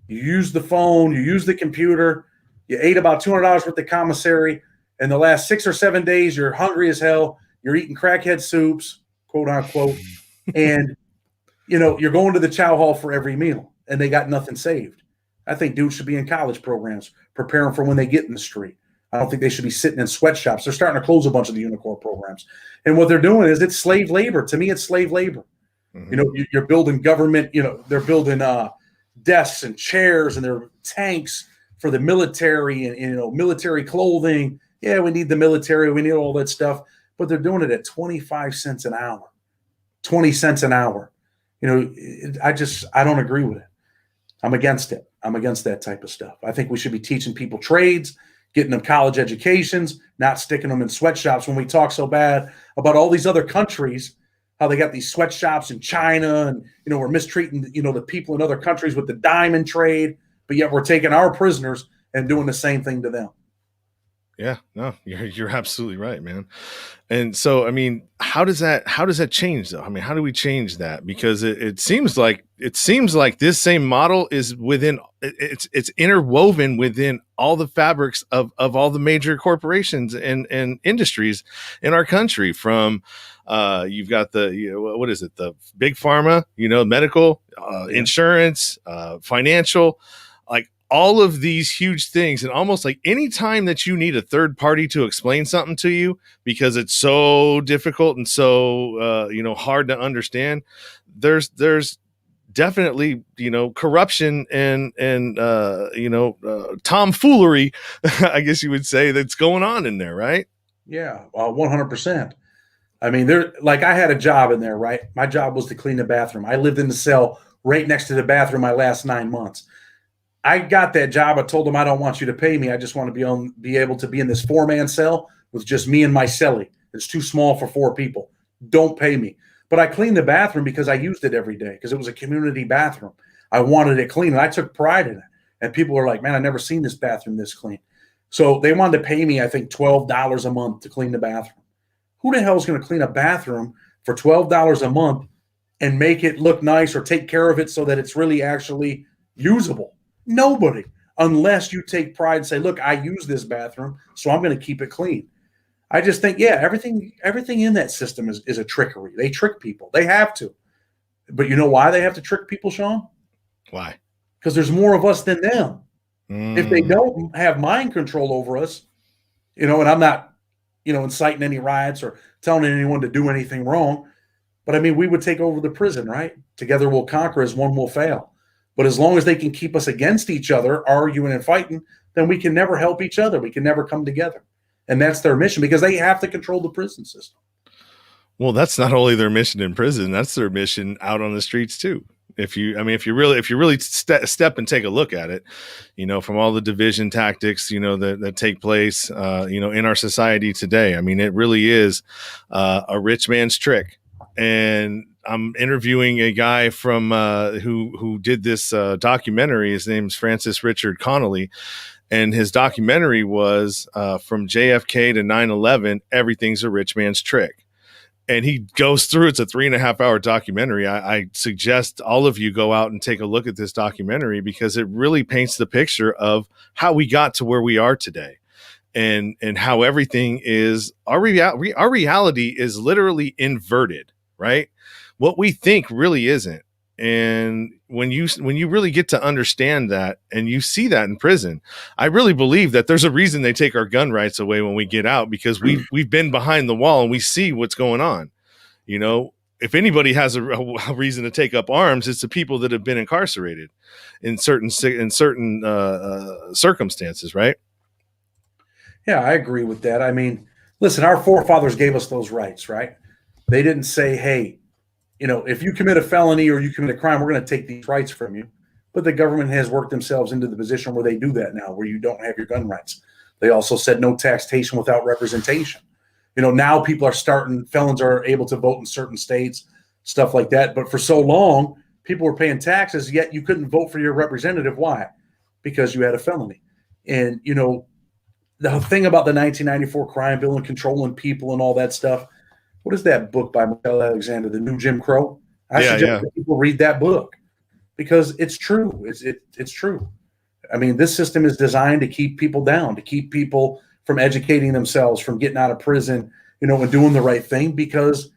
You use the phone, you use the computer, you ate about $200 worth of commissary, and the last 6 or 7 days, you're hungry as hell, you're eating crackhead soups, quote unquote, and you're going to the chow hall for every meal, and they got nothing saved. I think dudes should be in college programs, preparing for when they get in the street. I don't think they should be sitting in sweatshops. They're starting to close a bunch of the Unicor programs. And what they're doing is it's slave labor. To me, it's slave labor. Mm-hmm. You're building government, they're building desks and chairs and their tanks for the military and, military clothing. Yeah, we need the military. We need all that stuff. But they're doing it at 25 cents an hour, 20 cents an hour. I don't agree with it. I'm against it. I'm against that type of stuff. I think we should be teaching people trades, getting them college educations, not sticking them in sweatshops when we talk so bad about all these other countries, how they got these sweatshops in China and, we're mistreating, the people in other countries with the diamond trade, but yet we're taking our prisoners and doing the same thing to them. Yeah, no, you're absolutely right, man. And so, I mean, how does that change though? I mean, how do we change that? Because it seems like this same model is it's interwoven within all the fabrics of all the major corporations and industries in our country. From you've got what is it? The big pharma, medical, insurance, financial, like all of these huge things. And almost like any time that you need a third party to explain something to you because it's so difficult and so hard to understand, there's definitely corruption and tomfoolery, I guess you would say, that's going on in there, right? Yeah, 100%. I mean, I had a job in there, right? My job was to clean the bathroom. I lived in the cell right next to the bathroom my last 9 months. I got that job. I told them, I don't want you to pay me. I just want to be able to be in this 4-man cell with just me and my cellie. It's too small for 4 people. Don't pay me. But I cleaned the bathroom because I used it every day because it was a community bathroom. I wanted it clean, and I took pride in it. And people were like, man, I've never seen this bathroom this clean. So they wanted to pay me, I think, $12 a month to clean the bathroom. Who the hell is going to clean a bathroom for $12 a month and make it look nice or take care of it so that it's really actually usable? Nobody, unless you take pride and say, look, I use this bathroom, so I'm going to keep it clean. I just think, everything in that system is a trickery. They trick people. They have to. But you know why they have to trick people, Sean? Why? Because there's more of us than them. If they don't have mind control over us, and I'm not, inciting any riots or telling anyone to do anything wrong, but I mean, we would take over the prison, right? Together we'll conquer, as one will fail. But as long as they can keep us against each other, arguing and fighting, then we can never help each other. We can never come together. And that's their mission, because they have to control the prison system. Well, that's not only their mission in prison, that's their mission out on the streets too. If you really step and take a look at it, from all the division tactics, that take place, in our society today. I mean, it really is a rich man's trick. And I'm interviewing a guy from who did this documentary. His name's Francis Richard Connolly, and his documentary was from JFK to 9/11. Everything's a rich man's trick. And he goes through, it's a 3.5 hour documentary. I suggest all of you go out and take a look at this documentary, because it really paints the picture of how we got to where we are today. And how everything is, our reality is literally inverted, right? What we think really isn't. And when you really get to understand that, and you see that in prison, I really believe that there's a reason they take our gun rights away when we get out, because we've been behind the wall and we see what's going on. If anybody has a reason to take up arms, it's the people that have been incarcerated in certain circumstances, right? Yeah, I agree with that. I mean, listen, our forefathers gave us those rights, right? They didn't say, hey, if you commit a felony or you commit a crime, we're going to take these rights from you. But the government has worked themselves into the position where they do that now, where you don't have your gun rights. They also said no taxation without representation. Now felons are able to vote in certain states, stuff like that. But for so long, people were paying taxes, yet you couldn't vote for your representative. Why? Because you had a felony. And, the thing about the 1994 crime bill and controlling people and all that stuff, what is that book by Michael Alexander, The New Jim Crow? I suggest that people read that book, because it's true. It's true. I mean, this system is designed to keep people down, to keep people from educating themselves, from getting out of prison, and doing the right thing, because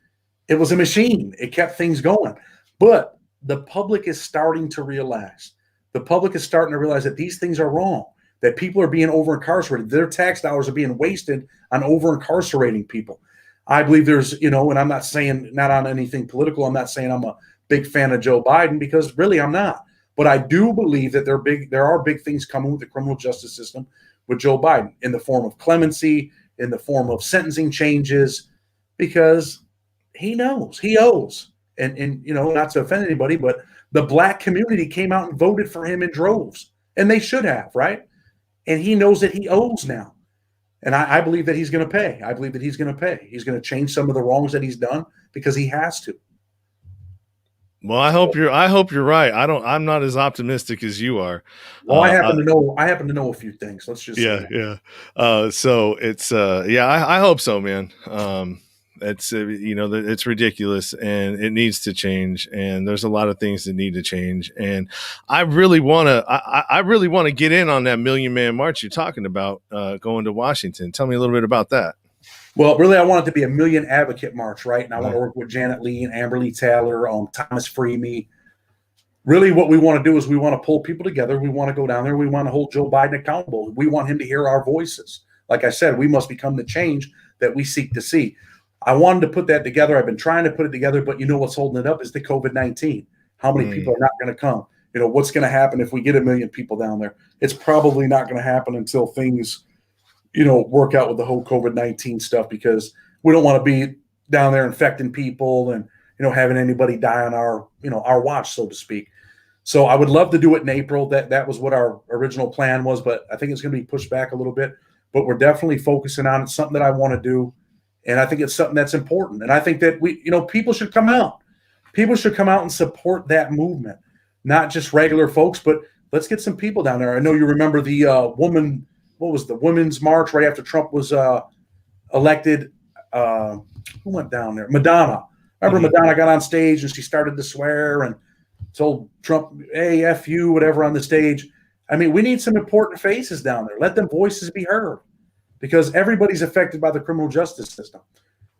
it was a machine. It kept things going. But the public is starting to relax. The public is starting to realize that these things are wrong, that people are being over-incarcerated. Their tax dollars are being wasted on over-incarcerating people. I believe there's, and I'm not saying, not on anything political, I'm not saying I'm a big fan of Joe Biden, because really I'm not. But I do believe that there are big things coming with the criminal justice system with Joe Biden, in the form of clemency, in the form of sentencing changes, because he knows he owes. And not to offend anybody, but the black community came out and voted for him in droves, and they should have, right? and he knows that he owes now. And I believe that he's going to pay. I believe that he's going to pay. He's going to change some of the wrongs that he's done because he has to. Well, I hope you're right. I'm not as optimistic as you are. Well, I happen to know a few things. Let's just say yeah. So it's I hope so, man. It's it's ridiculous and it needs to change. And there's a lot of things that need to change. And I really want to get in on that Million Man March you're talking about going to Washington. Tell me a little bit about that. Well, really, I want it to be a Million Advocate March, right? And I want to work with Janet Lee and Amber Lee Taylor, Thomas Freeme. Really, what we want to do is we want to pull people together. We want to go down there. We want to hold Joe Biden accountable. We want him to hear our voices. Like I said, we must become the change that we seek to see. I wanted to put that together. I've been trying to put it together, but you know what's holding it up is the COVID-19. How many people are not going to come? You know, what's going to happen if we get 1 million people down there? It's probably not going to happen until things work out with the whole COVID-19 stuff, because we don't want to be down there infecting people and, having anybody die on our watch, so to speak. So I would love to do it in April. That was what our original plan was, but I think it's going to be pushed back a little bit. But we're definitely focusing on it. It's something that I want to do, and I think it's something that's important. And I think that people should come out. People should come out and support that movement, not just regular folks, but let's get some people down there. I know you remember the Women's March right after Trump was elected. Who went down there? Madonna. Remember Madonna got on stage and she started to swear and told Trump, hey, F you, whatever, on the stage. I mean, we need some important faces down there. Let them voices be heard, because everybody's affected by the criminal justice system.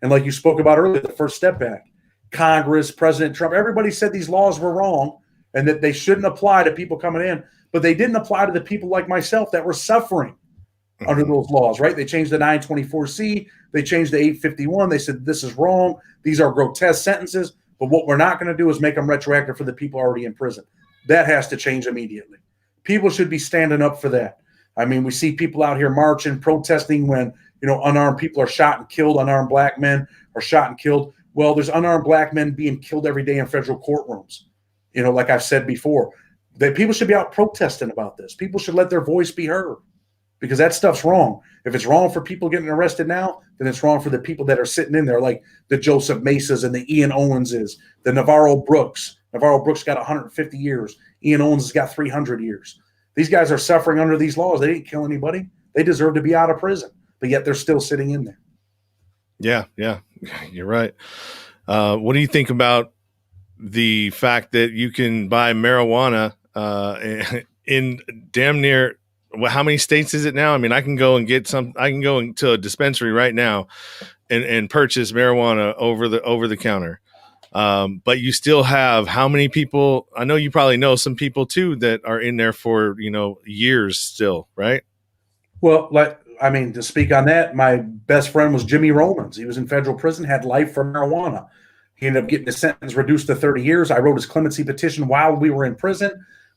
And like you spoke about earlier, the First Step Act, Congress, President Trump, everybody said these laws were wrong and that they shouldn't apply to people coming in, but they didn't apply to the people like myself that were suffering under those laws, right? They changed the 924C. They changed the 851. They said, this is wrong. These are grotesque sentences. But what we're not going to do is make them retroactive for the people already in prison. That has to change immediately. People should be standing up for that. I mean, we see people out here marching, protesting when, unarmed people are shot and killed. Unarmed black men are shot and killed. Well, there's unarmed black men being killed every day in federal courtrooms. Like I've said before, that people should be out protesting about this. People should let their voice be heard, because that stuff's wrong. If it's wrong for people getting arrested now, then it's wrong for the people that are sitting in there, like the Joseph Mesas and the Ian Owenses, the Navarro Brooks. Navarro Brooks got 150 years. Ian Owens has got 300 years. These guys are suffering under these laws. They didn't kill anybody. They deserve to be out of prison, but yet they're still sitting in there. Yeah, you're right. What do you think about the fact that you can buy marijuana in damn near, how many states is it now? I mean, I can go into a dispensary right now and purchase marijuana over the counter. But you still have how many people? I know you probably know some people too that are in there for, years still, right? Well, to speak on that, my best friend was Jimmy Romans. He was in federal prison, had life for marijuana. He ended up getting his sentence reduced to 30 years. I wrote his clemency petition while we were in prison.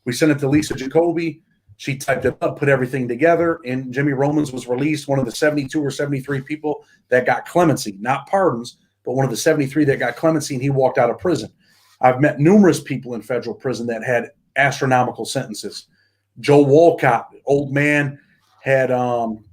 We sent it to Lisa Jacoby. She typed it up, put everything together, and Jimmy Romans was released, one of the 72 or 73 people that got clemency, not pardons, but one of the 73 that got clemency, and he walked out of prison. I've met numerous people in federal prison that had astronomical sentences. Joe Walcott, old man, had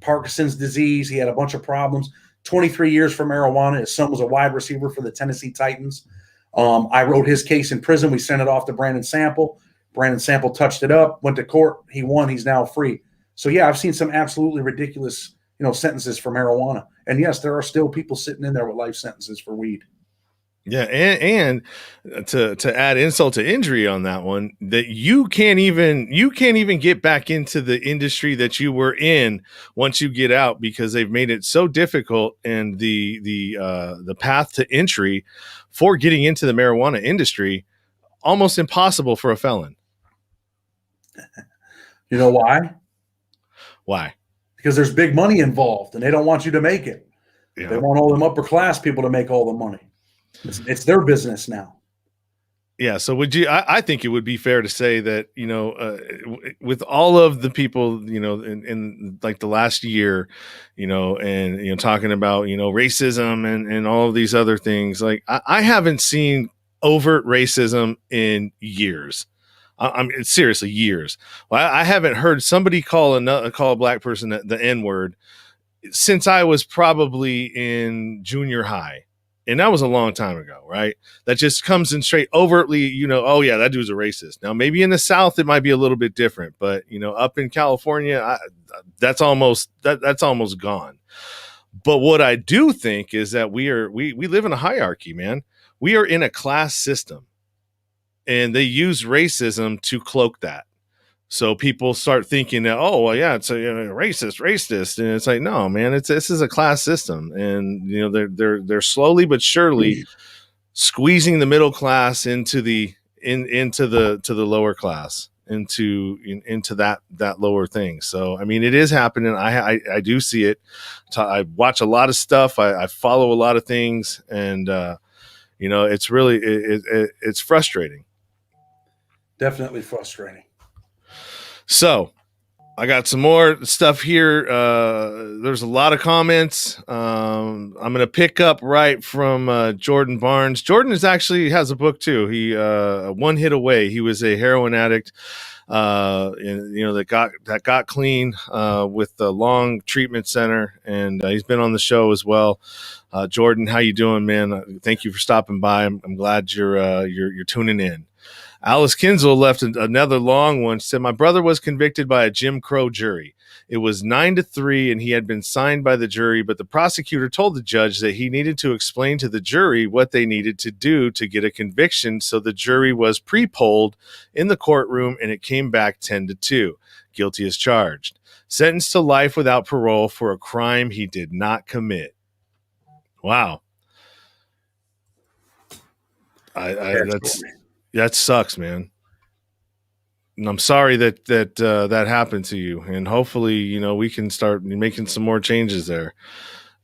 Parkinson's disease. He had a bunch of problems. 23 years for marijuana. His son was a wide receiver for the Tennessee Titans. I wrote his case in prison. We sent it off to Brandon Sample. Brandon Sample touched it up, went to court. He won. He's now free. So, yeah, I've seen some absolutely ridiculous, sentences for marijuana. And, yes, there are still people sitting in there with life sentences for weed. Yeah, and to add insult to injury on that one, that you can't even get back into the industry that you were in once you get out, because they've made it so difficult, and the path to entry for getting into the marijuana industry almost impossible for a felon. You know why? Why? Because there's big money involved, and they don't want you to make it. Yeah. They want all them upper class people to make all the money. It's their business now. Yeah. So I think it would be fair to say that, with all of the people, in like the last year, and, talking about, racism and all of these other things, like I haven't seen overt racism in years. It's seriously years. Well, I haven't heard somebody call a black person the N-word since I was probably in junior high. And that was a long time ago, right? That just comes in straight overtly, oh yeah, that dude's a racist. Now, maybe in the South, it might be a little bit different, but up in California, that's almost gone. But what I do think is that we live in a hierarchy, man. We are in a class system, and they use racism to cloak that. So people start thinking that, oh, well, yeah, it's a racist, and it's like, no, man, this is a class system, and they're slowly but surely squeezing the middle class into the lower class, into that lower thing. So I mean, it is happening. I do see it. I watch a lot of stuff. I follow a lot of things, and it's really it's frustrating. Definitely frustrating. So I got some more stuff here. There's a lot of comments. I'm going to pick up right from Jordan Barnes. Jordan has a book too. He One Hit Away. He was a heroin addict, that got clean with the long treatment center, and he's been on the show as well. Jordan, how you doing, man? Thank you for stopping by. I'm glad you're tuning in. Alice Kinzel left another long one. Said, my brother was convicted by a Jim Crow jury. It was 9-3, and he had been signed by the jury, but the prosecutor told the judge that he needed to explain to the jury what they needed to do to get a conviction, so the jury was pre-polled in the courtroom, and it came back 10-2. Guilty as charged. Sentenced to life without parole for a crime he did not commit. Wow. That sucks, man. And I'm sorry that happened to you. And hopefully, we can start making some more changes there.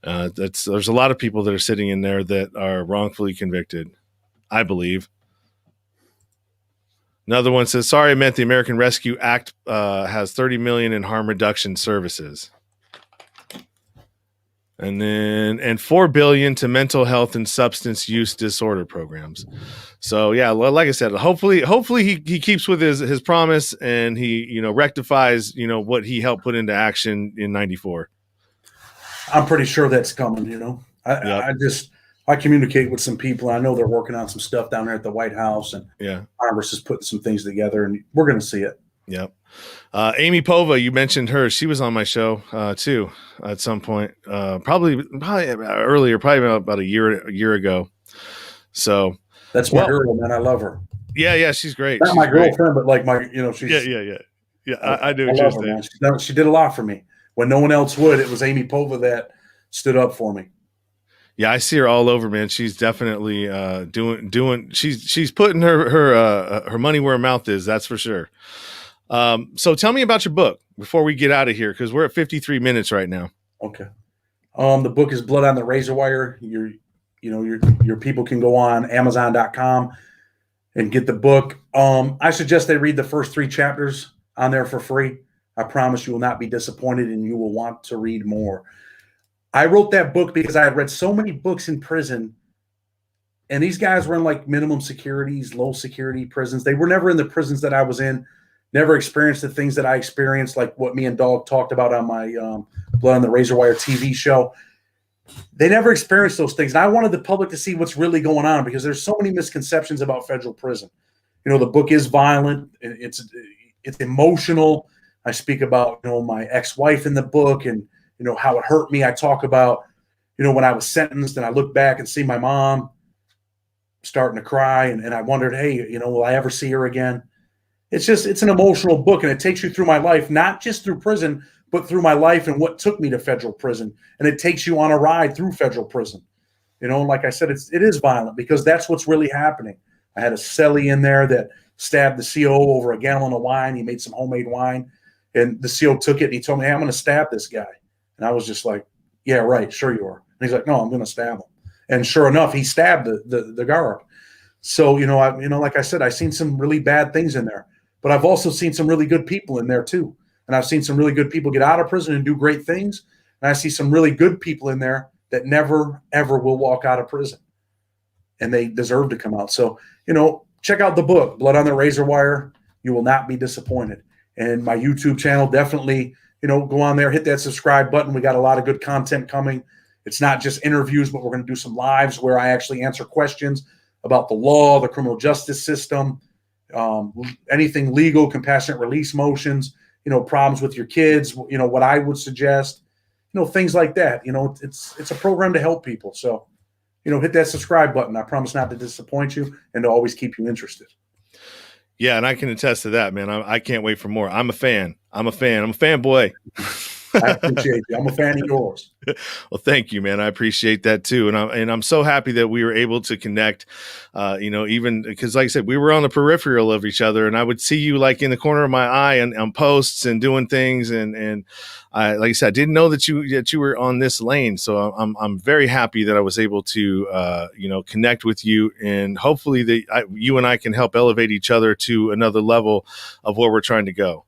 There's a lot of people that are sitting in there that are wrongfully convicted, I believe. Another one says, sorry, I meant the American Rescue Act has $30 million in harm reduction services. And $4 billion to mental health and substance use disorder programs. So yeah, like I said, hopefully he keeps with his promise, and he rectifies what he helped put into action in '94. I'm pretty sure that's coming. I communicate with some people. I know they're working on some stuff down there at the White House, and Congress is putting some things together, and we're going to see it. Yep. Amy Pova, you mentioned her. She was on my show too at some point, probably earlier, probably about a year ago. So that's my girl, man. I love her. Yeah, she's great. Not she's my great. girlfriend, but like she's yeah. I do what you're saying. She did a lot for me when no one else would. It was Amy Pova that stood up for me. Yeah, I see her all over, man. She's definitely doing. She's putting her money where her mouth is. That's for sure. So tell me about your book before we get out of here, because we're at 53 minutes right now. Okay. The book is Blood on the Razor Wire. Your people can go on Amazon.com and get the book. I suggest they read the first 3 chapters on there for free. I promise you will not be disappointed, and you will want to read more. I wrote that book because I had read so many books in prison, and these guys were in like minimum securities, low security prisons. They were never in the prisons that I was in. Never experienced the things that I experienced, like what me and Dog talked about on my Blood on the Razor Wire TV show. They never experienced those things. And I wanted the public to see what's really going on, because there's so many misconceptions about federal prison. The book is violent. It's emotional. I speak about, my ex-wife in the book, and, how it hurt me. I talk about, when I was sentenced and I look back and see my mom starting to cry, and I wondered, hey, will I ever see her again? It's an emotional book, and it takes you through my life, not just through prison, but through my life and what took me to federal prison. And it takes you on a ride through federal prison. Like I said, it is violent, because that's what's really happening. I had a cellie in there that stabbed the CO over a gallon of wine. He made some homemade wine, and the CO took it, and he told me, hey, I'm going to stab this guy. And I was just like, yeah, right. Sure you are. And he's like, no, I'm going to stab him. And sure enough, he stabbed the guard. So, like I said, I've seen some really bad things in there. But I've also seen some really good people in there too. And I've seen some really good people get out of prison and do great things. And I see some really good people in there that never, ever will walk out of prison. And they deserve to come out. So, check out the book, Blood on the Razor Wire. You will not be disappointed. And my YouTube channel, definitely, go on there, hit that subscribe button. We got a lot of good content coming. It's not just interviews, but we're going to do some lives where I actually answer questions about the law, the criminal justice system, anything legal, compassionate release motions, problems with your kids, what I would suggest, things like that. It's a program to help people. So, hit that subscribe button. I promise not to disappoint you and to always keep you interested. Yeah, and I can attest to that, man. I can't wait for more. I'm a fan. I'm a fanboy. I appreciate you. I'm a fan of yours. Well, thank you, man. I appreciate that too. And I'm so happy that we were able to connect, even because, like I said, we were on the peripheral of each other, and I would see you like in the corner of my eye and on posts and doing things. And I, like I said, I didn't know that you were on this lane. So I'm very happy that I was able to, connect with you, and hopefully you and I can help elevate each other to another level of where we're trying to go.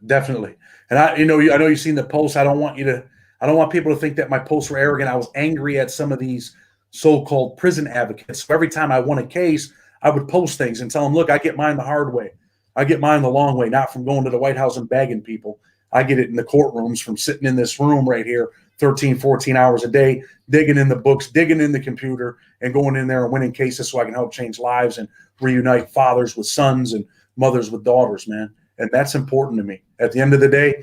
Definitely. And I know you've seen the posts. I don't want people to think that my posts were arrogant. I was angry at some of these so-called prison advocates. So every time I won a case, I would post things and tell them, look, I get mine the hard way. I get mine the long way, not from going to the White House and begging people. I get it in the courtrooms from sitting in this room right here, 13, 14 hours a day, digging in the books, digging in the computer, and going in there and winning cases so I can help change lives and reunite fathers with sons and mothers with daughters, man. And that's important to me. At the end of the day,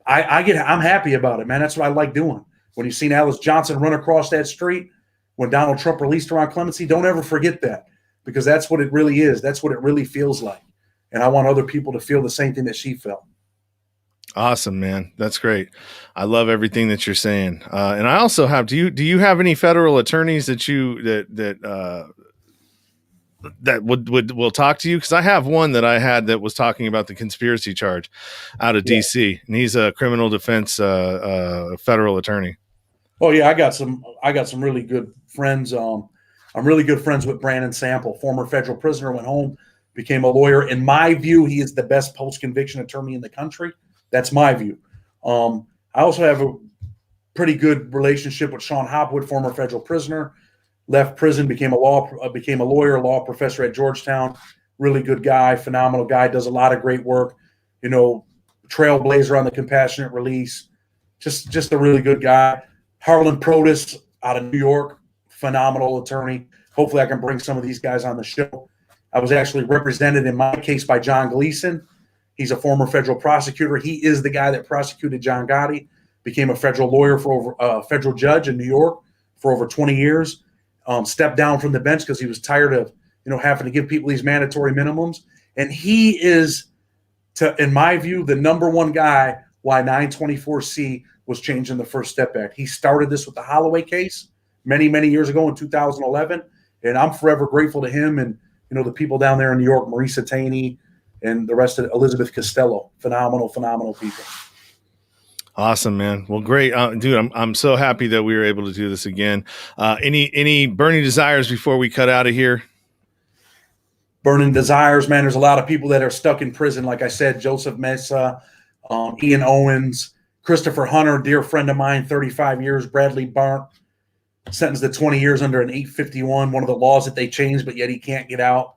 I'm happy about it, man. That's what I like doing. When you've seen Alice Johnson run across that street, when Donald Trump released her on clemency, don't ever forget that, because that's what it really is. That's what it really feels like. And I want other people to feel the same thing that she felt. Awesome, man. That's great. I love everything that you're saying. And I also have, do you have any federal attorneys that will talk to you? Because I have one that I had that was talking about the conspiracy charge out of DC, and he's a criminal defense federal attorney. Oh yeah, I got some really good friends. I'm really good friends with Brandon Sample, former federal prisoner, went home, became a lawyer. In my view, he is the best post-conviction attorney in the country. That's my view. I also have a pretty good relationship with Sean Hopwood, former federal prisoner. Left prison, became a lawyer, law professor at Georgetown. Really good guy, phenomenal guy, does a lot of great work. Trailblazer on the compassionate release. Just a really good guy. Harlan Protis out of New York, phenomenal attorney. Hopefully I can bring some of these guys on the show. I was actually represented in my case by John Gleason. He's a former federal prosecutor. He is the guy that prosecuted John Gotti, became a federal lawyer federal judge in New York for over 20 years. Stepped down from the bench because he was tired of, having to give people these mandatory minimums. And he is, in my view, the number one guy why 924C was changed in the First Step Act. He started this with the Holloway case many, many years ago in 2011. And I'm forever grateful to him and, the people down there in New York, Marisa Taney and the rest of Elizabeth Costello. Phenomenal people. Awesome, man. Well, great, dude. I'm so happy that we were able to do this again. Any burning desires before we cut out of here? Burning desires, man. There's a lot of people that are stuck in prison. Like I said, Joseph Mesa, Ian Owens, Christopher Hunter, dear friend of mine, 35 years. Bradley Barnt, sentenced to 20 years under an 851, one of the laws that they changed, but yet he can't get out.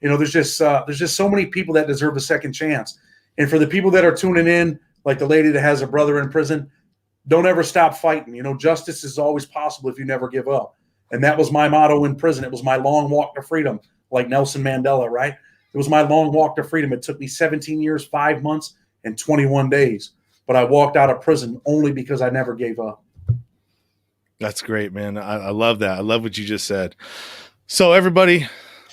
There's just so many people that deserve a second chance. And for the people that are tuning in, like the lady that has a brother in prison, don't ever stop fighting. Justice is always possible if you never give up. And that was my motto in prison. It was my long walk to freedom, like Nelson Mandela, right? It was my long walk to freedom. It took me 17 years, 5 months, and 21 days. But I walked out of prison only because I never gave up. That's great, man. I love that. I love what you just said. So everybody,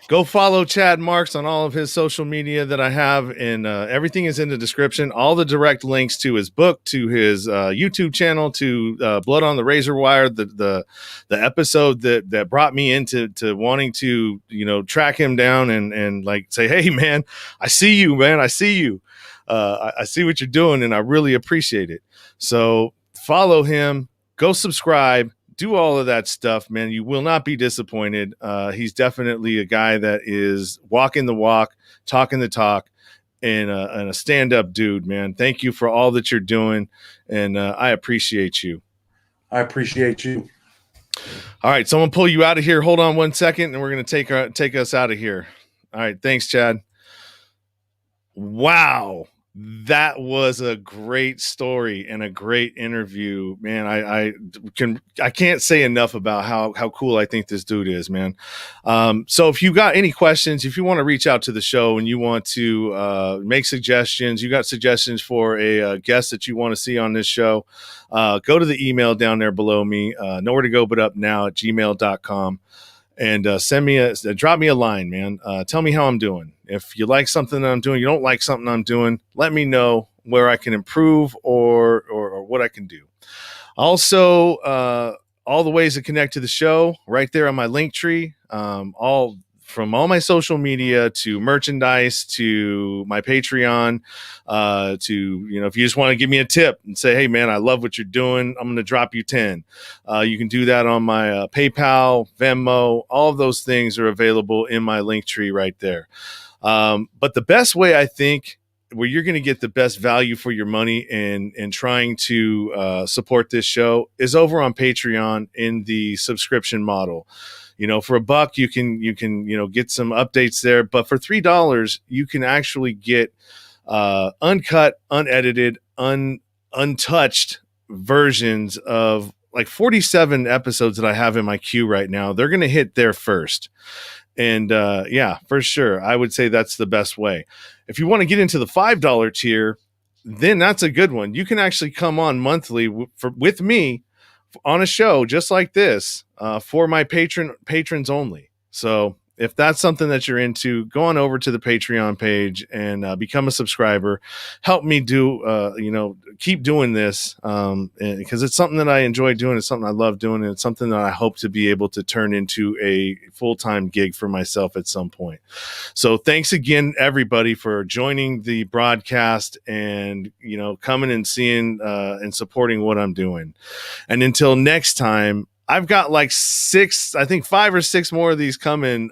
go follow Chad Marks on all of his social media that I have, and everything is in the description. All the direct links to his book, to his YouTube channel, to Blood on the Razor Wire, the episode that brought me into wanting to track him down and like say, hey man, I see you, man, I see you, I see what you're doing, and I really appreciate it. So follow him, go subscribe. Do all of that stuff, man. You will not be disappointed. He's definitely a guy that is walking the walk, talking the talk, and a stand-up dude, man. Thank you for all that you're doing, and I appreciate you. I appreciate you. All right, someone pull you out of here. Hold on 1 second, and we're going to take us out of here. All right, thanks, Chad. Wow. That was a great story and a great interview, man. I can't say enough about how cool I think this dude is, man. So if you got any questions, if you want to reach out to the show and you want to make suggestions, you got suggestions for a guest that you want to see on this show, go to the email down there below me, nowhere to go but up now at gmail.com. And drop me a line, man. Tell me how I'm doing. If you like something that I'm doing, you don't like something I'm doing, let me know where I can improve or what I can do. Also, all the ways to connect to the show right there on my link tree. From all my social media to merchandise to my Patreon, to, if you just want to give me a tip and say, hey, man, I love what you're doing, I'm going to drop you 10. You can do that on my PayPal, Venmo. All of those things are available in my link tree right there. But the best way, I think, where you're going to get the best value for your money and trying to support this show is over on Patreon in the subscription model. For $1, you can get some updates there, but for $3, you can actually get uncut, unedited, untouched versions of like 47 episodes that I have in my queue right now. They're going to hit there first. And yeah, for sure, I would say that's the best way. If you want to get into the $5 tier, then that's a good one. You can actually come on monthly with me on a show just like this for my patrons only. So if that's something that you're into, go on over to the Patreon page and become a subscriber. Help me keep doing this because it's something that I enjoy doing. It's something I love doing. And it's something that I hope to be able to turn into a full-time gig for myself at some point. So thanks again, everybody, for joining the broadcast and, coming and seeing and supporting what I'm doing. And until next time, I've got like 5 or 6 more of these coming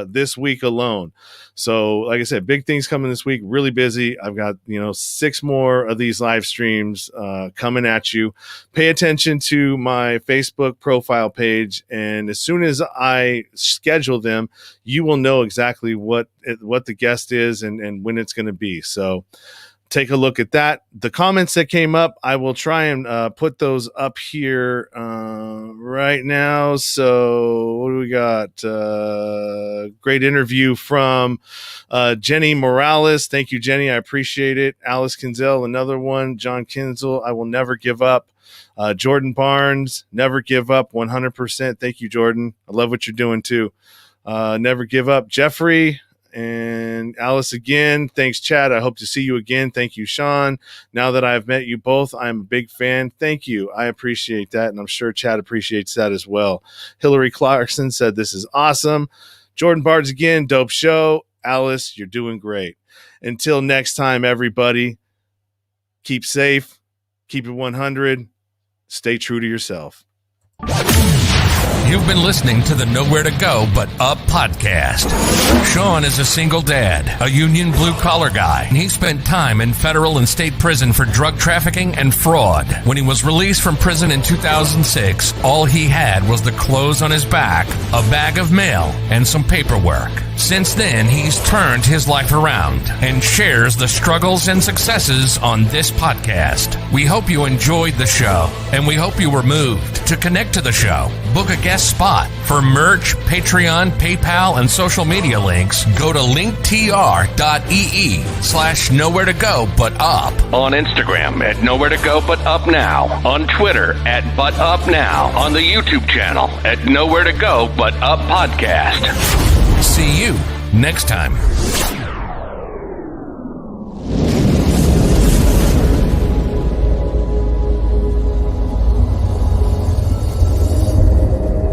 this week alone. So like I said, big things coming this week, really busy. I've got, 6 more of these live streams coming at you. Pay attention to my Facebook profile page. And as soon as I schedule them, you will know exactly what the guest is and when it's going to be. So take a look at that. The comments that came up, I will try and put those up here right now. So what do we got? Great interview from Jenny Morales. Thank you, Jenny. I appreciate it. Alice Kinzel, another one. John Kinzel, I will never give up. Jordan Barnes, never give up, 100%. Thank you, Jordan. I love what you're doing too. Never give up. Jeffrey and Alice again. Thanks, Chad. I hope to see you again. Thank you, Sean. Now that I've met you both, I'm a big fan. Thank you. I appreciate that. And I'm sure Chad appreciates that as well. Hillary Clarkson said, this is awesome. Jordan Barnes again. Dope show. Alice, you're doing great. Until next time, everybody, keep safe. Keep it 100. Stay true to yourself. You've been listening to the Nowhere to Go But Up podcast. Sean is a single dad, a union blue-collar guy, and he spent time in federal and state prison for drug trafficking and fraud. When he was released from prison in 2006, all he had was the clothes on his back, a bag of mail, and some paperwork. Since then, he's turned his life around and shares the struggles and successes on this podcast. We hope you enjoyed the show, and we hope you were moved to connect to the show. Book a guest spot. For merch, Patreon, PayPal, and social media links, go to linktr.ee/nowhere to go but up. On Instagram at Nowhere to Go But Up Now. On Twitter at But Up Now. On the YouTube channel at Nowhere to Go But Up Podcast. See you next time.